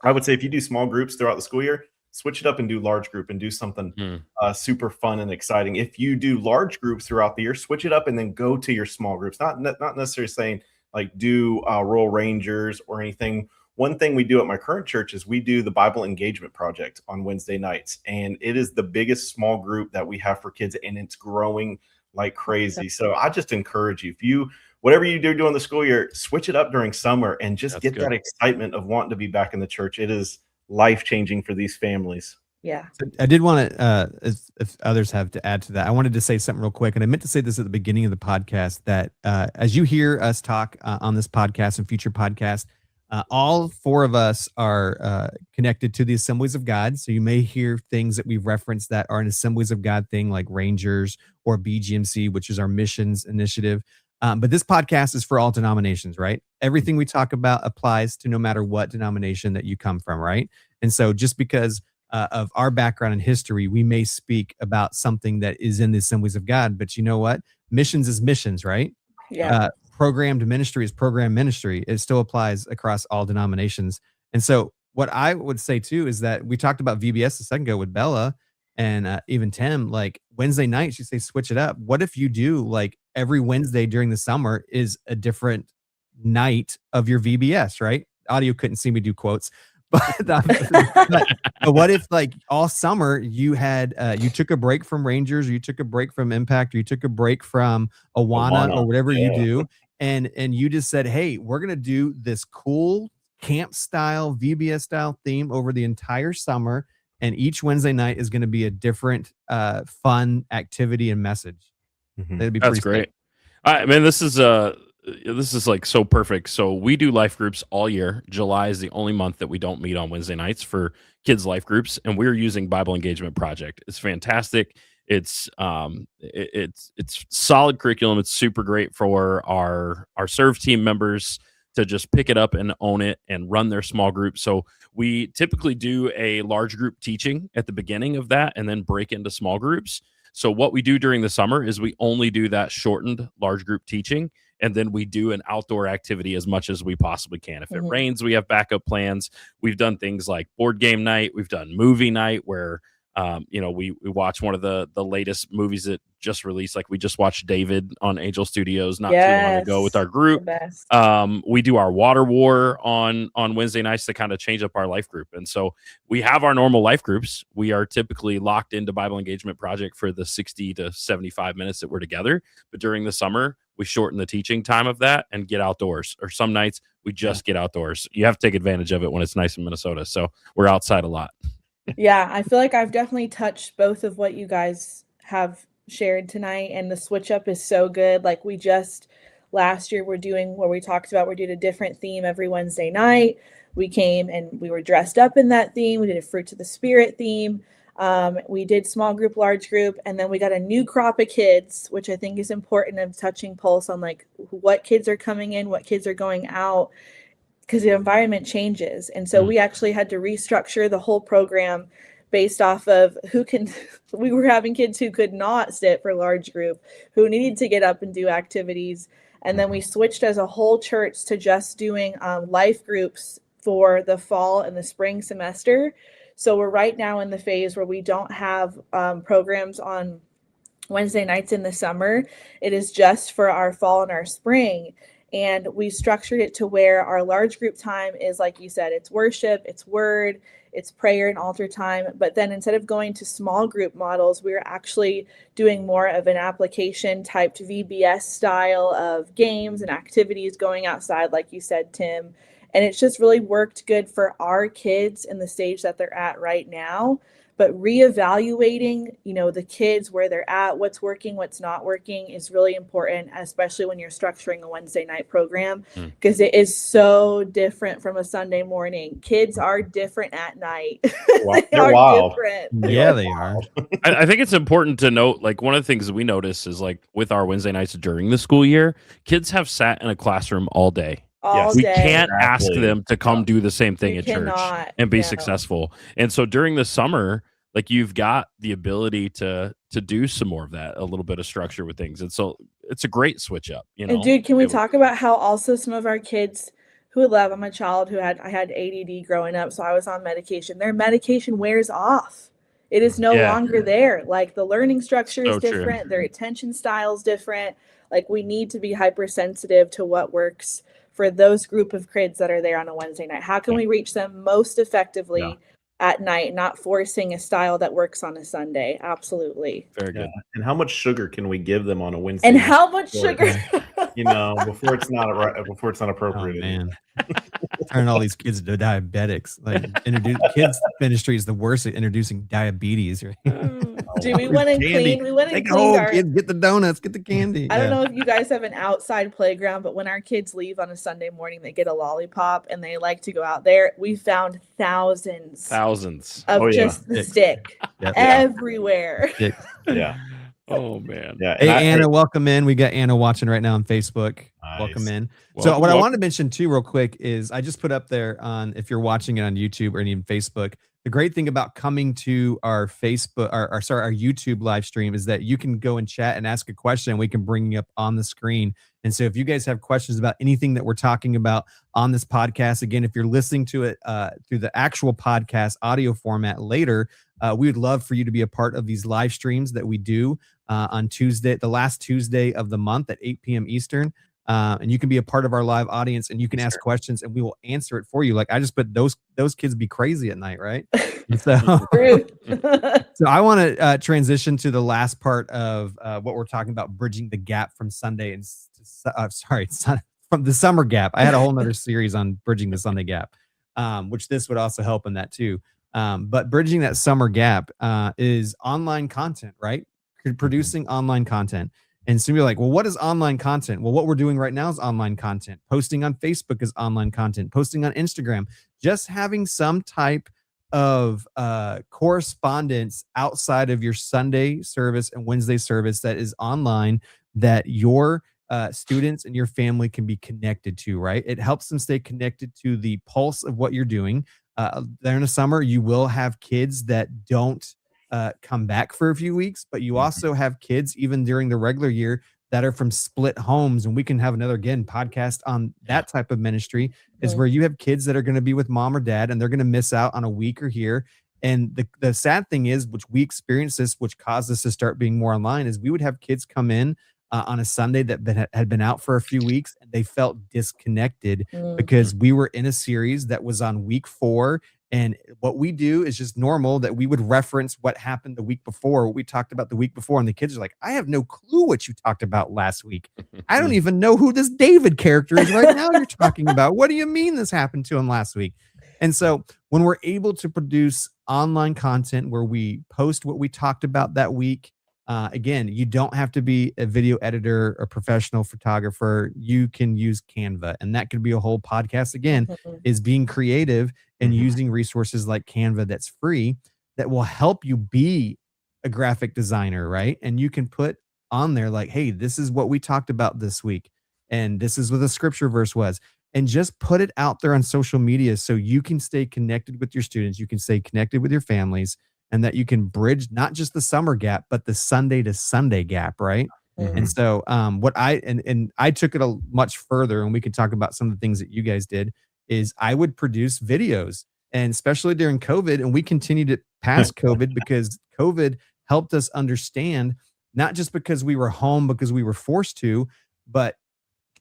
I would say if you do small groups throughout the school year, switch it up and do large group and do something super fun and exciting. If you do large groups throughout the year, switch it up and then go to your small groups. Not necessarily saying like do Royal Rangers or anything. One thing we do at my current church is we do the Bible Engagement Project on Wednesday nights, and it is the biggest small group that we have for kids, and it's growing like crazy. So I just encourage you, whatever you do during the school year, switch it up during summer and just get that excitement of wanting to be back in the church. It is life-changing for these families. Yeah. So I did want to, if others have to add to that, I wanted to say something real quick. And I meant to say this at the beginning of the podcast that as you hear us talk on this podcast and future podcasts, all four of us are connected to the Assemblies of God. So you may hear things that we've referenced that are an Assemblies of God thing, like Rangers or BGMC, which is our missions initiative. But this podcast is for all denominations, right? Everything we talk about applies to no matter what denomination that you come from, right? And so just because of our background and history, we may speak about something that is in the Assemblies of God, but you know what? Missions is missions, right? Yeah. Programmed ministry is program ministry. It still applies across all denominations. And so what I would say too is that we talked about VBS a second ago with Bella and even Tim, like Wednesday nights, you say switch it up. What if you do like every Wednesday during the summer is a different night of your VBS, right? Audio couldn't see me do quotes. But what if like all summer you had you took a break from Rangers, or you took a break from Impact, or you took a break from Awana or whatever you do, and you just said, hey, we're gonna do this cool camp style VBS style theme over the entire summer, and each Wednesday night is going to be a different fun activity and message. That'd be That's pretty great. I mean, this is like so perfect. So we do life groups all year. July is the only month that we don't meet on Wednesday nights for kids life groups, and we're using Bible Engagement Project. It's fantastic. It's solid curriculum. It's super great for our serve team members to just pick it up and own it and run their small group. So we typically do a large group teaching at the beginning of that and then break into small groups. So what we do during the summer is we only do that shortened large group teaching, and then we do an outdoor activity as much as we possibly can. If it rains, we have backup plans. We've done things like board game night. We've done movie night where we watch one of the latest movies that just released. Like we just watched David on Angel Studios not too long ago with our group. We do our water war on Wednesday nights to kind of change up our life group. And so we have our normal life groups. We are typically locked into Bible Engagement Project for the 60 to 75 minutes that we're together. But during the summer, we shorten the teaching time of that and get outdoors. Or some nights we just get outdoors. You have to take advantage of it when it's nice in Minnesota. So we're outside a lot. Yeah, I feel like I've definitely touched both of what you guys have shared tonight, and the switch up is so good. Like we just last year we're doing a different theme every Wednesday night. We came and we were dressed up in that theme. We did a Fruits of the Spirit theme. We did small group, large group, and then we got a new crop of kids, which I think is important of touching pulse on like what kids are coming in, what kids are going out, because the environment changes. And so we actually had to restructure the whole program based off of we were having kids who could not sit for large group, who needed to get up and do activities. And then we switched as a whole church to just doing life groups for the fall and the spring semester. So we're right now in the phase where we don't have programs on Wednesday nights in the summer. It is just for our fall and our spring. And we structured it to where our large group time is, like you said, it's worship, it's word, it's prayer and altar time. But then instead of going to small group models, we're actually doing more of an application typed VBS style of games and activities going outside, like you said, Tim. And it's just really worked good for our kids in the stage that they're at right now. but reevaluating, the kids, where they're at, what's working, what's not working is really important, especially when you're structuring a Wednesday night program, because it is so different from a Sunday morning. Kids are different at night. They're wild. Different. Yeah, they are. I think it's important to note, like, one of the things we notice is, like, with our Wednesday nights during the school year, kids have sat in a classroom all day. All We day. can't ask Exactly. them to come do the same thing You at church cannot, and be no. successful. And so during the summer, like, you've got the ability to do some more of that, a little bit of structure with things. And so it's a great switch up, And dude, can we talk about how also some of our kids who would love, I'm a child I had ADD growing up, so I was on medication. Their medication wears off. It is no longer there. Like, the learning structure is different. Their attention style is different. Like, we need to be hypersensitive to what works for those group of kids that are there on a Wednesday night. How can we reach them most effectively at night, not forcing a style that works on a Sunday? Absolutely. Very good. And how much sugar can we give them on a Wednesday? And night how much sugar? Before it's not appropriate. Oh, man. Turn all these kids into diabetics. Like, kids ministry is the worst at introducing diabetes. Right? Do we want to clean? We want to Take clean our. Kids, get the donuts, get the candy. I don't know if you guys have an outside playground, but when our kids leave on a Sunday morning, they get a lollipop and they like to go out there. We found thousands of just the stick everywhere. Yeah. Oh, man. Yeah. Hey, Anna, welcome in. We got Anna watching right now on Facebook. Nice. Welcome in. Welcome, what I wanted to mention too, real quick, is I just put up there on, if you're watching it on YouTube or even Facebook, the great thing about coming to our Facebook, our YouTube live stream is that you can go and chat and ask a question and we can bring you up on the screen. And so if you guys have questions about anything that we're talking about on this podcast, again, if you're listening to it through the actual podcast audio format later, we would love for you to be a part of these live streams that we do on Tuesday, the last Tuesday of the month at 8 p.m. Eastern. And you can be a part of our live audience and you can ask questions and we will answer it for you. Like, I just put those kids be crazy at night, right? And so, so I want to transition to the last part of what we're talking about, bridging the gap from Sunday and from the summer gap. I had a whole nother series on bridging the Sunday gap, which this would also help in that too. But bridging that summer gap is online content, right? Producing online content. And so you're like, well, what is online content? Well, what we're doing right now is online content. Posting on Facebook is online content. Posting on Instagram. Just having some type of correspondence outside of your Sunday service and Wednesday service that is online that your students and your family can be connected to, right? It helps them stay connected to the pulse of what you're doing. During the summer, you will have kids that don't come back for a few weeks, but you also have kids even during the regular year that are from split homes. And we can have another, again, podcast on that type of ministry is where you have kids that are going to be with mom or dad and they're going to miss out on a week or here. And the sad thing is, which we experienced this, which caused us to start being more online, is we would have kids come in on a Sunday that had been out for a few weeks and they felt disconnected because we were in a series that was on week 4. And what we do is just normal that we would reference what happened the week before, what we talked about the week before. And the kids are like, I have no clue what you talked about last week. I don't even know who this David character is right now you're talking about. What do you mean this happened to him last week? And so when we're able to produce online content where we post what we talked about that week, again, you don't have to be a video editor or professional photographer. You can use Canva, and that could be a whole podcast. Again, is being creative and using resources like Canva that's free that will help you be a graphic designer, right? And you can put on there like, hey, this is what we talked about this week, and this is what the scripture verse was, and just put it out there on social media so you can stay connected with your students, you can stay connected with your families, and that you can bridge not just the summer gap, but the Sunday to Sunday gap, right? And so what I took it a much further, and we can talk about some of the things that you guys did, is I would produce videos, and especially during COVID, and we continued it past COVID because COVID helped us understand, not just because we were home, because we were forced to, but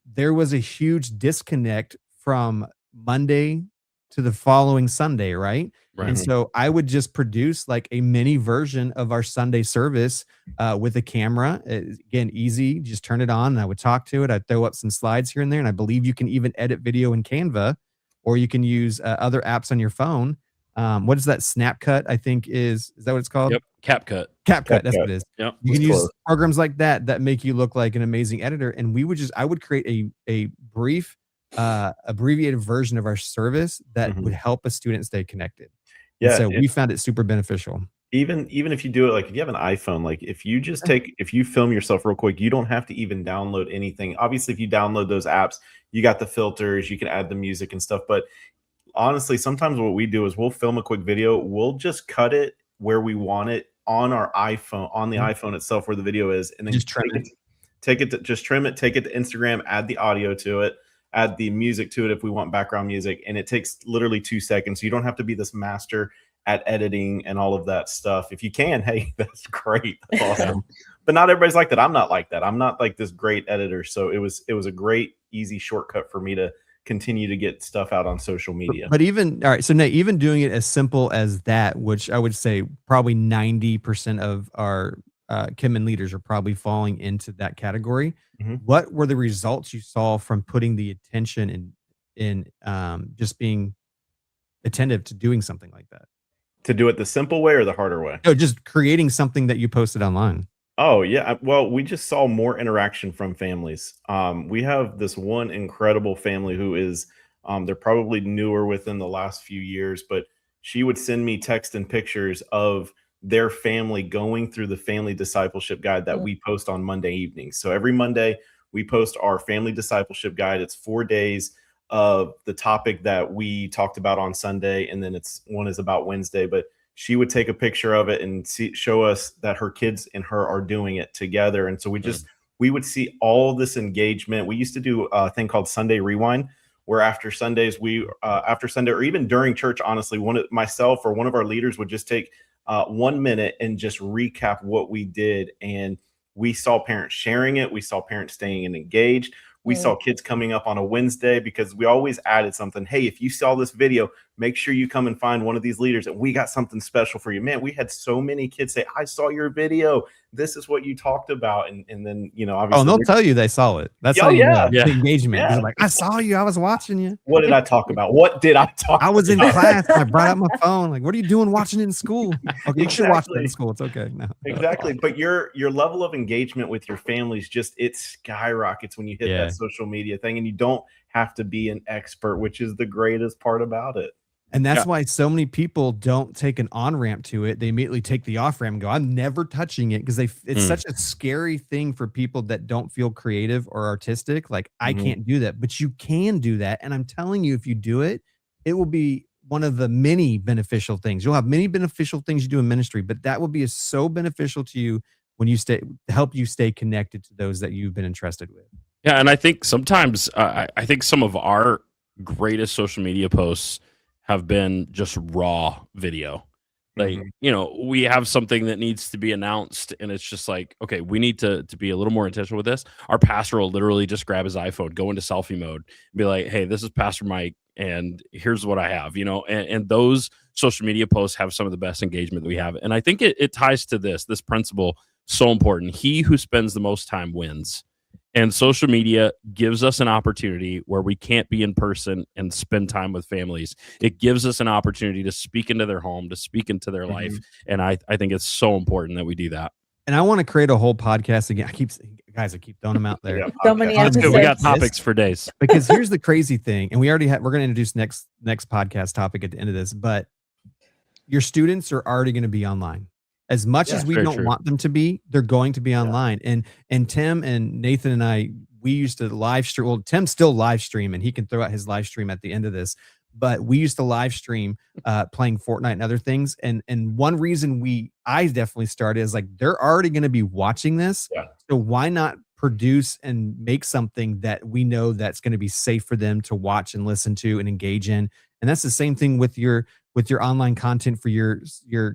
there was a huge disconnect from Monday to the following Sunday, right? And so I would just produce like a mini version of our Sunday service with a camera. Again, easy, just turn it on and I would talk to it. I'd throw up some slides here and there. And I believe you can even edit video in Canva, or you can use other apps on your phone. what is that? Snapcut, I think is that what it's called? Yep. CapCut. CapCut, that's what it is. Yep. You Was can use close. programs like that make you look like an amazing editor. And I would create a brief, abbreviated version of our service that would help a student stay connected. And Yeah, so we found it super beneficial. even if you do it, like if you have an iPhone, like if you just if you film yourself real quick, you don't have to even download anything. Obviously, if you download those apps, you got the filters, you can add the music and stuff. But honestly, sometimes what we do is we'll film a quick video, we'll just cut it where we want it on our iPhone, on the iPhone itself where the video is, and then Just trim it. just trim it, take it to Instagram, add the audio to it, add the music to it if we want background music, and it takes literally 2 seconds. So you don't have to be this master at editing and all of that stuff. If you can, hey, that's great. That's awesome. But not everybody's like that. I'm not like that. I'm not like this great editor. So it was a great, easy shortcut for me to continue to get stuff out on social media. But even all right, so Nate, even doing it as simple as that, which I would say probably 90% of our Kidmin leaders are probably falling into that category. What were the results you saw from putting the attention in just being attentive to doing something like that? To do it the simple way or the harder way? No, just creating something that you posted online. Oh, yeah. Well, we just saw more interaction from families. We have this one incredible family who is, they're probably newer within the last few years, but she would send me text and pictures of their family going through the family discipleship guide that we post on Monday evenings. So every Monday, we post our family discipleship guide. It's 4 days of the topic that we talked about on Sunday, and then one is about Wednesday. But she would take a picture of it and show us that her kids and her are doing it together. And so we would see all this engagement. We used to do a thing called Sunday Rewind, where after Sundays, after Sunday, or even during church, honestly, myself or one of our leaders would just take 1 minute and just recap what we did. And we saw parents sharing it. We saw parents staying engaged. We saw kids coming up on a Wednesday because we always added something. Hey, if you saw this video, make sure you come and find one of these leaders, and we got something special for you. Man, we had so many kids say, I saw your video. This is what you talked about. And then, obviously. Oh, and they'll tell you they saw it. That's how you know. The engagement. Yeah. Like, I saw you. I was watching you. What did I talk about? What did I talk about? I was in class. I brought out my phone. Like, what are you doing watching it in school? Okay, you should watch it in school. It's okay. No. Exactly. But your level of engagement with your families it skyrockets when you hit that social media thing, and you don't have to be an expert, which is the greatest part about it. And that's why so many people don't take an on-ramp to it. They immediately take the off-ramp and go, I'm never touching it, because it's such a scary thing for people that don't feel creative or artistic. Like, I can't do that, but you can do that. And I'm telling you, if you do it, it will be one of the many beneficial things. You'll have many beneficial things you do in ministry, but that will be so beneficial to you when you help you stay connected to those that you've been entrusted with. Yeah. And I think sometimes, I think some of our greatest social media posts have been just raw video. Like, we have something that needs to be announced, and it's just like, okay, we need to be a little more intentional with this. Our pastor will literally just grab his iPhone, go into selfie mode, and be like, hey, this is Pastor Mike, and here's what I have, and those social media posts have some of the best engagement that we have. And I think it ties to this principle, so important. He who spends the most time wins. And social media gives us an opportunity where we can't be in person and spend time with families. It gives us an opportunity to speak into their home, to speak into their life. And I think it's so important that we do that. And I want to create a whole podcast again. I keep throwing them out there. So many episodes. We got topics for days. Because here's the crazy thing, and we're going to introduce next podcast topic at the end of this, but your students are already going to be online. As much as we don't want them to be, they're going to be online. And Tim and Nathan and I, we used to live stream. Well, Tim's still live stream, and he can throw out his live stream at the end of this. But we used to live stream playing Fortnite and other things. And one reason I definitely started is like, they're already going to be watching this. Yeah. So why not produce and make something that we know that's going to be safe for them to watch and listen to and engage in? And that's the same thing with your online content for your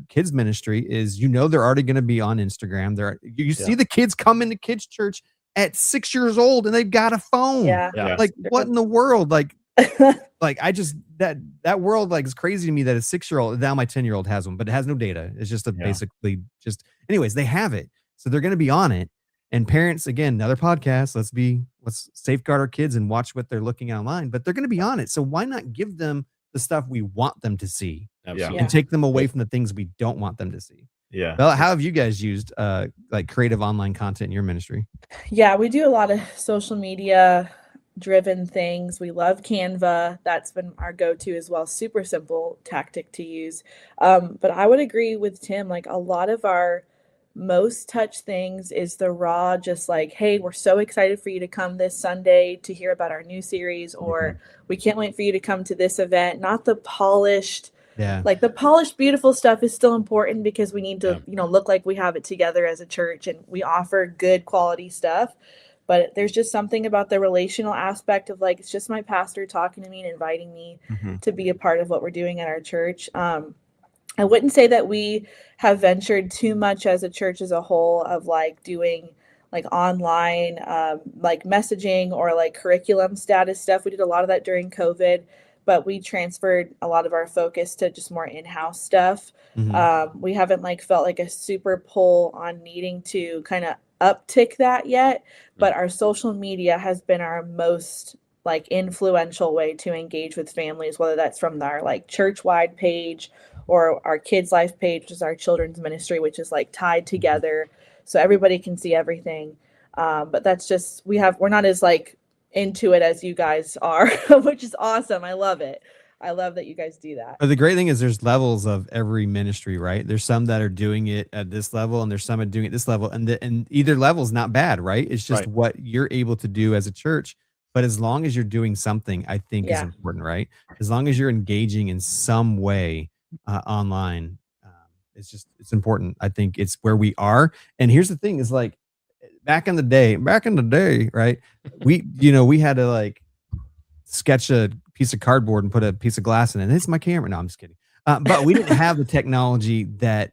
kids ministry. Is they're already going to be on Instagram. You see the kids come into kids church at 6 years old and they've got a phone. Like, what in the world? Like I just that world like is crazy to me that a 6-year-old, now my 10-year-old has one, but it has no data. It's just basically just, anyways, they have it, so they're going to be on it. And parents, again, another podcast. Let's safeguard our kids and watch what they're looking at online. But they're going to be on it, so why not give them the stuff we want them to see? Absolutely. and take them away from the things we don't want them to see. Yeah. Well, how have you guys used like creative online content in your ministry? Yeah, we do a lot of social media driven things. We love Canva. That's been our go-to as well. Super simple tactic to use. But I would agree with Tim, like a lot of our most touch things is the raw, just like, hey, we're so excited for you to come this Sunday to hear about our new series, or we can't wait for you to come to this event. Not the polished, like the polished, beautiful stuff is still important because we need to, look like we have it together as a church and we offer good quality stuff. But there's just something about the relational aspect of like, it's just my pastor talking to me and inviting me to be a part of what we're doing at our church. I wouldn't say that we have ventured too much as a church as a whole of like doing like online, like messaging or like curriculum status stuff. We did a lot of that during COVID, but we transferred a lot of our focus to just more in-house stuff. We haven't like felt like a super pull on needing to kind of uptick that yet, but our social media has been our most like influential way to engage with families, whether that's from our like church-wide page or our kids life page, which is our children's ministry, which is like tied together so everybody can see everything. But that's just, we're not as like into it as you guys are, which is awesome. I love it. I love that you guys do that. But the great thing is there's levels of every ministry, right? There's some that are doing it at this level and there's some that are doing it at this level, and either level is not bad, right? It's just what you're able to do as a church. But as long as you're doing something, I think is important, right? As long as you're engaging in some way online, it's important. I think it's where we are. And here's the thing is like back in the day, right? We had to like sketch a piece of cardboard and put a piece of glass in it. It's my camera. No, I'm just kidding. But we didn't have the technology that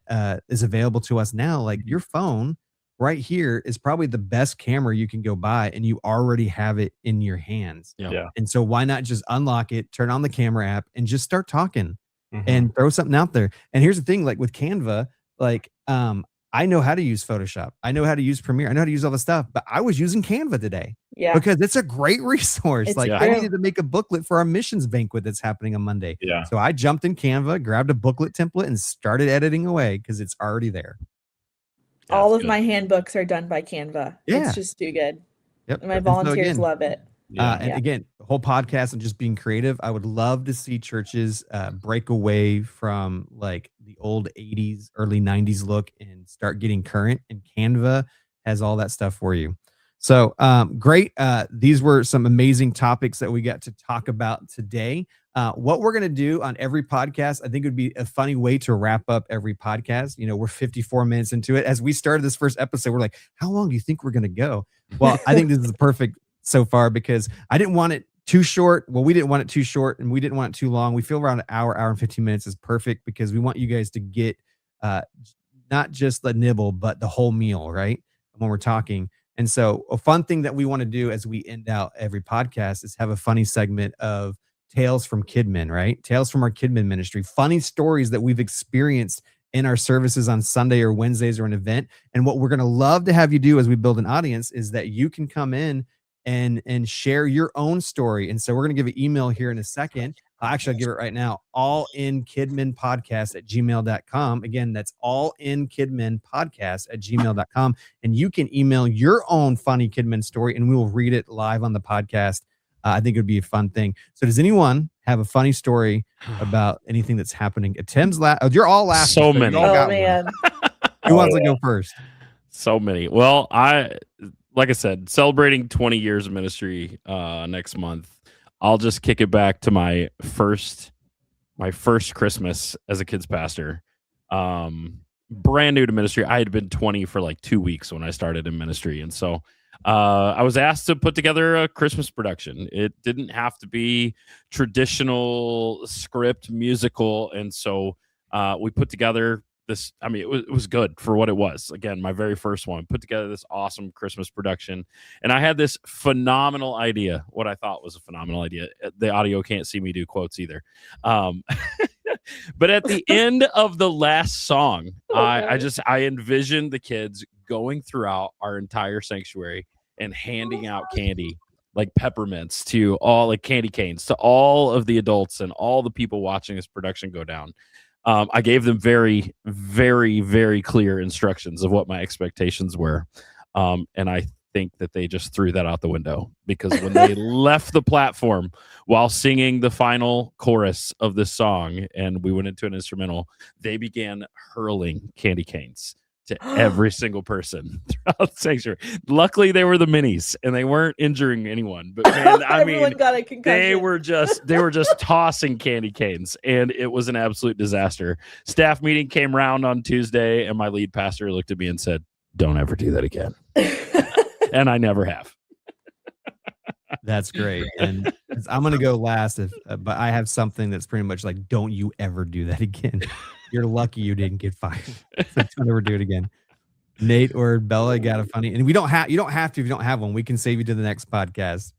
is available to us now. Like your phone right here is probably the best camera you can go buy, and you already have it in your hands. And so why not just unlock it, turn on the camera app, and just start talking and throw something out there. And here's the thing, like with Canva, like I know how to use Photoshop. I know how to use Premiere. I know how to use all the stuff, but I was using Canva today because it's a great resource. Like I needed to make a booklet for our missions banquet that's happening on Monday. So I jumped in Canva, grabbed a booklet template and started editing away because it's already there. All of my handbooks are done by Canva. It's just too good. And my volunteers love it. Again, the whole podcast and just being creative. I would love to see churches break away from like the old 80s, early 90s look and start getting current. And Canva has all that stuff for you. So great. These were some amazing topics that we got to talk about today. What we're going to do on every podcast, I think would be a funny way to wrap up every podcast. We're 54 minutes into it. As we started this first episode, we're like, how long do you think we're going to go? Well, I think this is perfect so far because I didn't want it too short. Well, we didn't want it too short and we didn't want it too long. We feel around an hour and 15 minutes is perfect because we want you guys to get not just the nibble, but the whole meal, right? When we're talking. And so a fun thing that we want to do as we end out every podcast is have a funny segment of Tales from Kidmin, right? Tales from our Kidmin ministry, funny stories that we've experienced in our services on Sunday or Wednesdays or an event. And what we're going to love to have you do as we build an audience is that you can come in and share your own story. And so we're going to give an email here in a second. Actually, I'll give it right now. allinkidminpodcast@gmail.com. Again, that's allinkidminpodcast@gmail.com. And you can email your own funny Kidmin story and we will read it live on the podcast. I think it would be a fun thing. So does anyone have a funny story about anything that's happening? Tim's you're all laughing. So many. Oh, man. Who wants to go first? So many. Well, like I said, celebrating 20 years of ministry next month. I'll just kick it back to my first Christmas as a kids pastor. Brand new to ministry. I had been 20 for like 2 weeks when I started in ministry. And so I was asked to put together a Christmas production. It didn't have to be traditional script musical. And so we put together this. I mean, it was good for what it was. Again, my very first one. Put together this awesome Christmas production. And I had this phenomenal idea, what I thought was a phenomenal idea. The audio can't see me do quotes either. But at the end of the last song, I envisioned the kids going throughout our entire sanctuary and handing out candy like peppermints to all like candy canes to all of the adults and all the people watching this production go down. I gave them very, very, very clear instructions of what my expectations were. And I think that they just threw that out the window, because when they left the platform while singing the final chorus of this song and we went into an instrumental, they began hurling candy canes to every single person throughout the sanctuary. Luckily, they were the minis and they weren't injuring anyone. But man, I mean, got a concussion. they were just tossing candy canes, and it was an absolute disaster. Staff meeting came round on Tuesday, and my lead pastor looked at me and said, "Don't ever do that again." And I never have. That's great. And I'm going to go last, but I have something that's pretty much like, don't you ever do that again. You're lucky you didn't get fired. So don't ever do it again. Nate or Bella got a funny, and you don't have to if you don't have one. We can save you to the next podcast.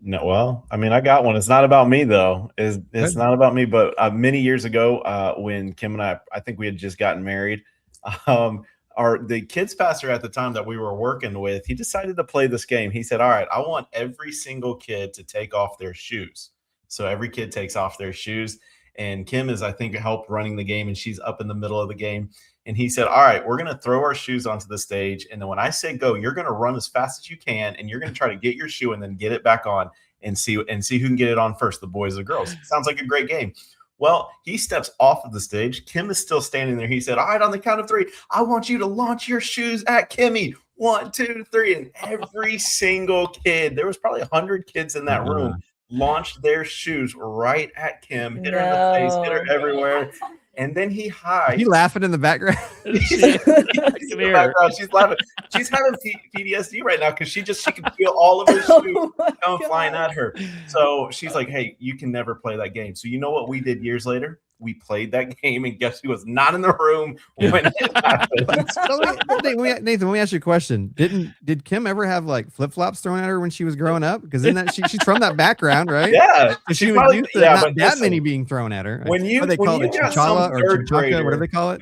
No, well, I mean, I got one. It's not about me though. It's not about me. But many years ago, when Kim and I think we had just gotten married, the kids pastor at the time that we were working with, he decided to play this game. He said, "All right, I want every single kid to take off their shoes." So every kid takes off their shoes. And Kim is, I think, helped running the game, and she's up in the middle of the game. And he said, "All right, we're going to throw our shoes onto the stage. And then when I say go, you're going to run as fast as you can. And you're going to try to get your shoe and then get it back on and see who can get it on first, the boys or the girls." Sounds like a great game. Well, he steps off of the stage. Kim is still standing there. He said, "All right, on the count of 3, I want you to launch your shoes at Kimmy. 1, 2, 3. And every single kid, there was probably 100 kids in that room, launched their shoes right at Kim, hit her in the face, hit her everywhere. And then he hides. He laughing in the background. She's in the background. She's laughing. She's having PTSD right now because she can feel all of his shoes come flying at her. So she's like, "Hey, you can never play that game." So you know what we did years later? We played that game, and guess who was not in the room when it happened? Nathan, let me ask you a question. Did Kim ever have like flip flops thrown at her when she was growing up? Because she's from that background, right? Yeah, she was used to not that many being thrown at her. When you what do they call it, chichala or chicaka? What do they call it?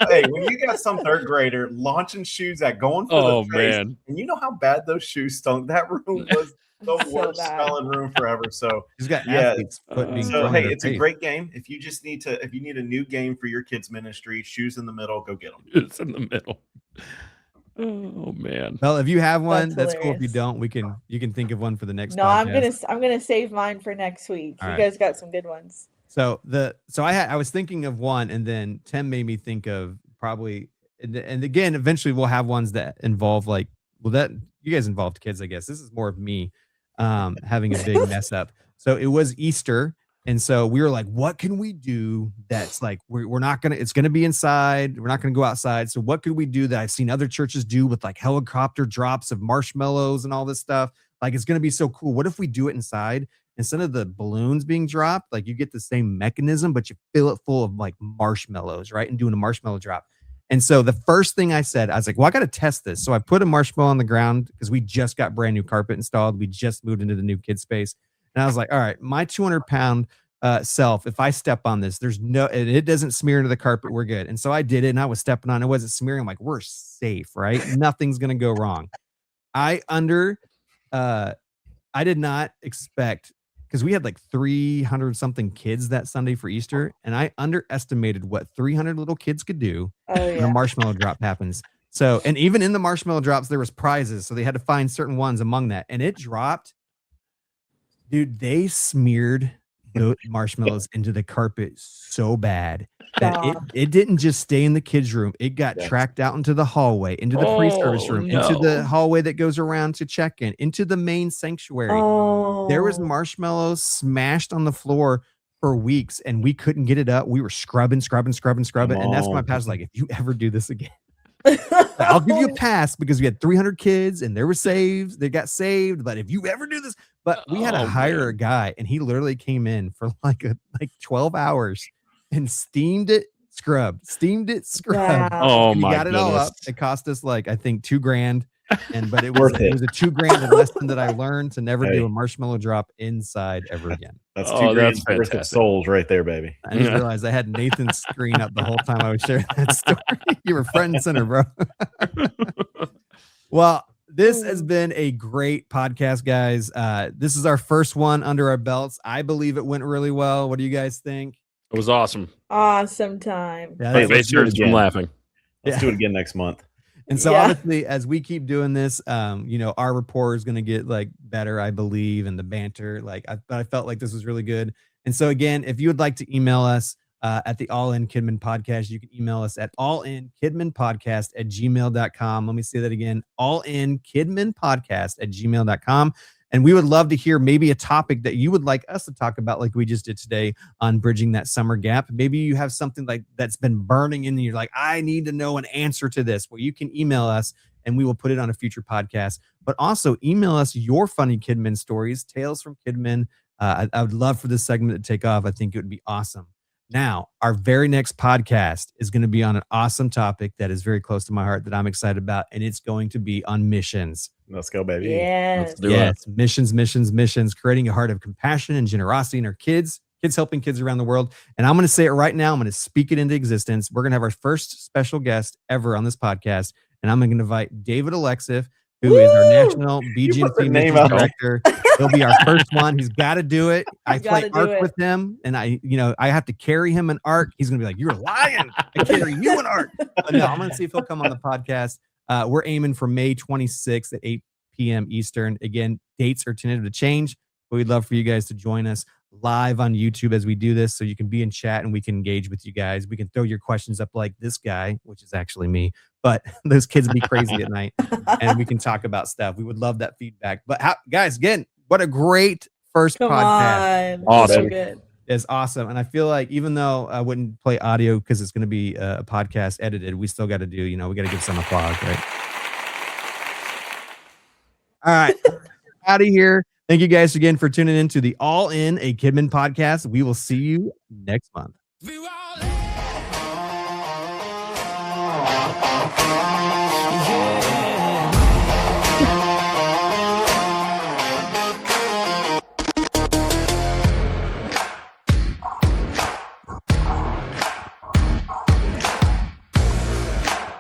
Hey, when you got some third grader launching shoes at going for the face, and you know how bad those shoes stunk. That room was the worst smelling room forever. So he's got athlete's foot being so hey, it's face. a great game. If you need a new game for your kids ministry, shoes in the middle, go get them. It's in the middle. Oh man. Well, if you have one, that's cool. If you don't, you can think of one for the next. No, podcast. I'm gonna save mine for next week. All you right. guys got some good ones. So I was thinking of one, and then Tim made me think of probably, and again, eventually we'll have ones that involve like, well, that you guys involved kids, I guess. This is more of me having a big mess up. So it was Easter, and so we were like, what can we do that's like we're not gonna, it's gonna be inside, we're not gonna go outside. So what could we do that I've seen other churches do with like helicopter drops of marshmallows and all this stuff? Like, it's gonna be so cool. What if we do it inside? Instead of the balloons being dropped, like you get the same mechanism, but you fill it full of like marshmallows, right? And doing a marshmallow drop. And so the first thing I said, I was like, well, I got to test this. So I put a marshmallow on the ground because we just got brand new carpet installed. We just moved into the new kid space. And I was like, all right, my 200-pound self, if I step on this, it doesn't smear into the carpet. We're good. And so I did it, and I was stepping on it. Wasn't smearing. I'm like, we're safe, right? Nothing's going to go wrong. I did not expect, because we had like 300 something kids that Sunday for Easter, and I underestimated what 300 little kids could do when a marshmallow drop happens. So, and even in the marshmallow drops, there was prizes. So they had to find certain ones among that, and it dropped. Dude, they smeared the marshmallows into the carpet so bad that it didn't just stay in the kids' room. It got tracked out into the hallway, into the pre-service room, into the hallway that goes around to check-in, into the main sanctuary. There was marshmallows smashed on the floor for weeks, and we couldn't get it up. We were scrubbing. And that's when my pastor's like, if you ever do this again, I'll give you a pass, because we had 300 kids and they got saved. But if you ever do this, but we had to hire a guy, and he literally came in for like 12 hours and steamed it, scrubbed. Wow. Oh my! We got it all up. It cost us like, I think, $2,000. But it was a $2,000 lesson that I learned to never do a marshmallow drop inside ever again. That's $2,000 worth of souls right there, baby. I just realized I had Nathan's screen up the whole time I was sharing that story. You were front and center, bro. Well, This has been a great podcast, guys. This is our first one under our belts. I believe it went really well. What do you guys think? It was awesome. Awesome time. Yeah, Hey, My face let's do it hurts from again. laughing. Let's do it again next month. And so Yeah. obviously, as we keep doing this, our rapport is going to get like better, I believe, and the banter. But I felt like this was really good. And so again, if you would like to email us at the All In Kidmin Podcast, you can email us at allinkidminpodcast@gmail.com. Let me say that again, allinkidminpodcast@gmail.com. And we would love to hear maybe a topic that you would like us to talk about, like we just did today on bridging that summer gap. Maybe you have something like that's been burning in you. You're like, I need to know an answer to this. Well, you can email us and we will put it on a future podcast. But also email us your funny Kidmin stories, tales from Kidmin. I would love for this segment to take off. I think it would be awesome. Now, our very next podcast is going to be on an awesome topic that is very close to my heart that I'm excited about, and it's going to be on missions. Let's go, baby. Yes. Let's do it. Yes, missions, creating a heart of compassion and generosity in our kids helping kids around the world. And I'm going to say it right now. I'm going to speak it into existence. We're going to have our first special guest ever on this podcast, and I'm going to invite David Alexiff, who is our national put the BGNC name missions out. director. He'll be our first one. He's got to do it. I He's play gotta do Ark it. with him, and I have to carry him in Ark. He's going to be like, "You're lying. I carry you in Ark." But no, I'm going to see if he'll come on the podcast. We're aiming for May 26th at 8 p.m. Eastern. Again, dates are tentative to change, but we'd love for you guys to join us live on YouTube as we do this, so you can be in chat and we can engage with you guys. We can throw your questions up like this guy, which is actually me, but those kids be crazy at night, and we can talk about stuff. We would love that feedback. But guys, again, what a great first Come podcast. on. Awesome. So good. It's awesome. And I feel like even though I wouldn't play audio because it's going to be a podcast edited, we still got to do, we got to give some applause, right? All right. Out of here. Thank you guys again for tuning in to the All In a Kidmin podcast. We will see you next month.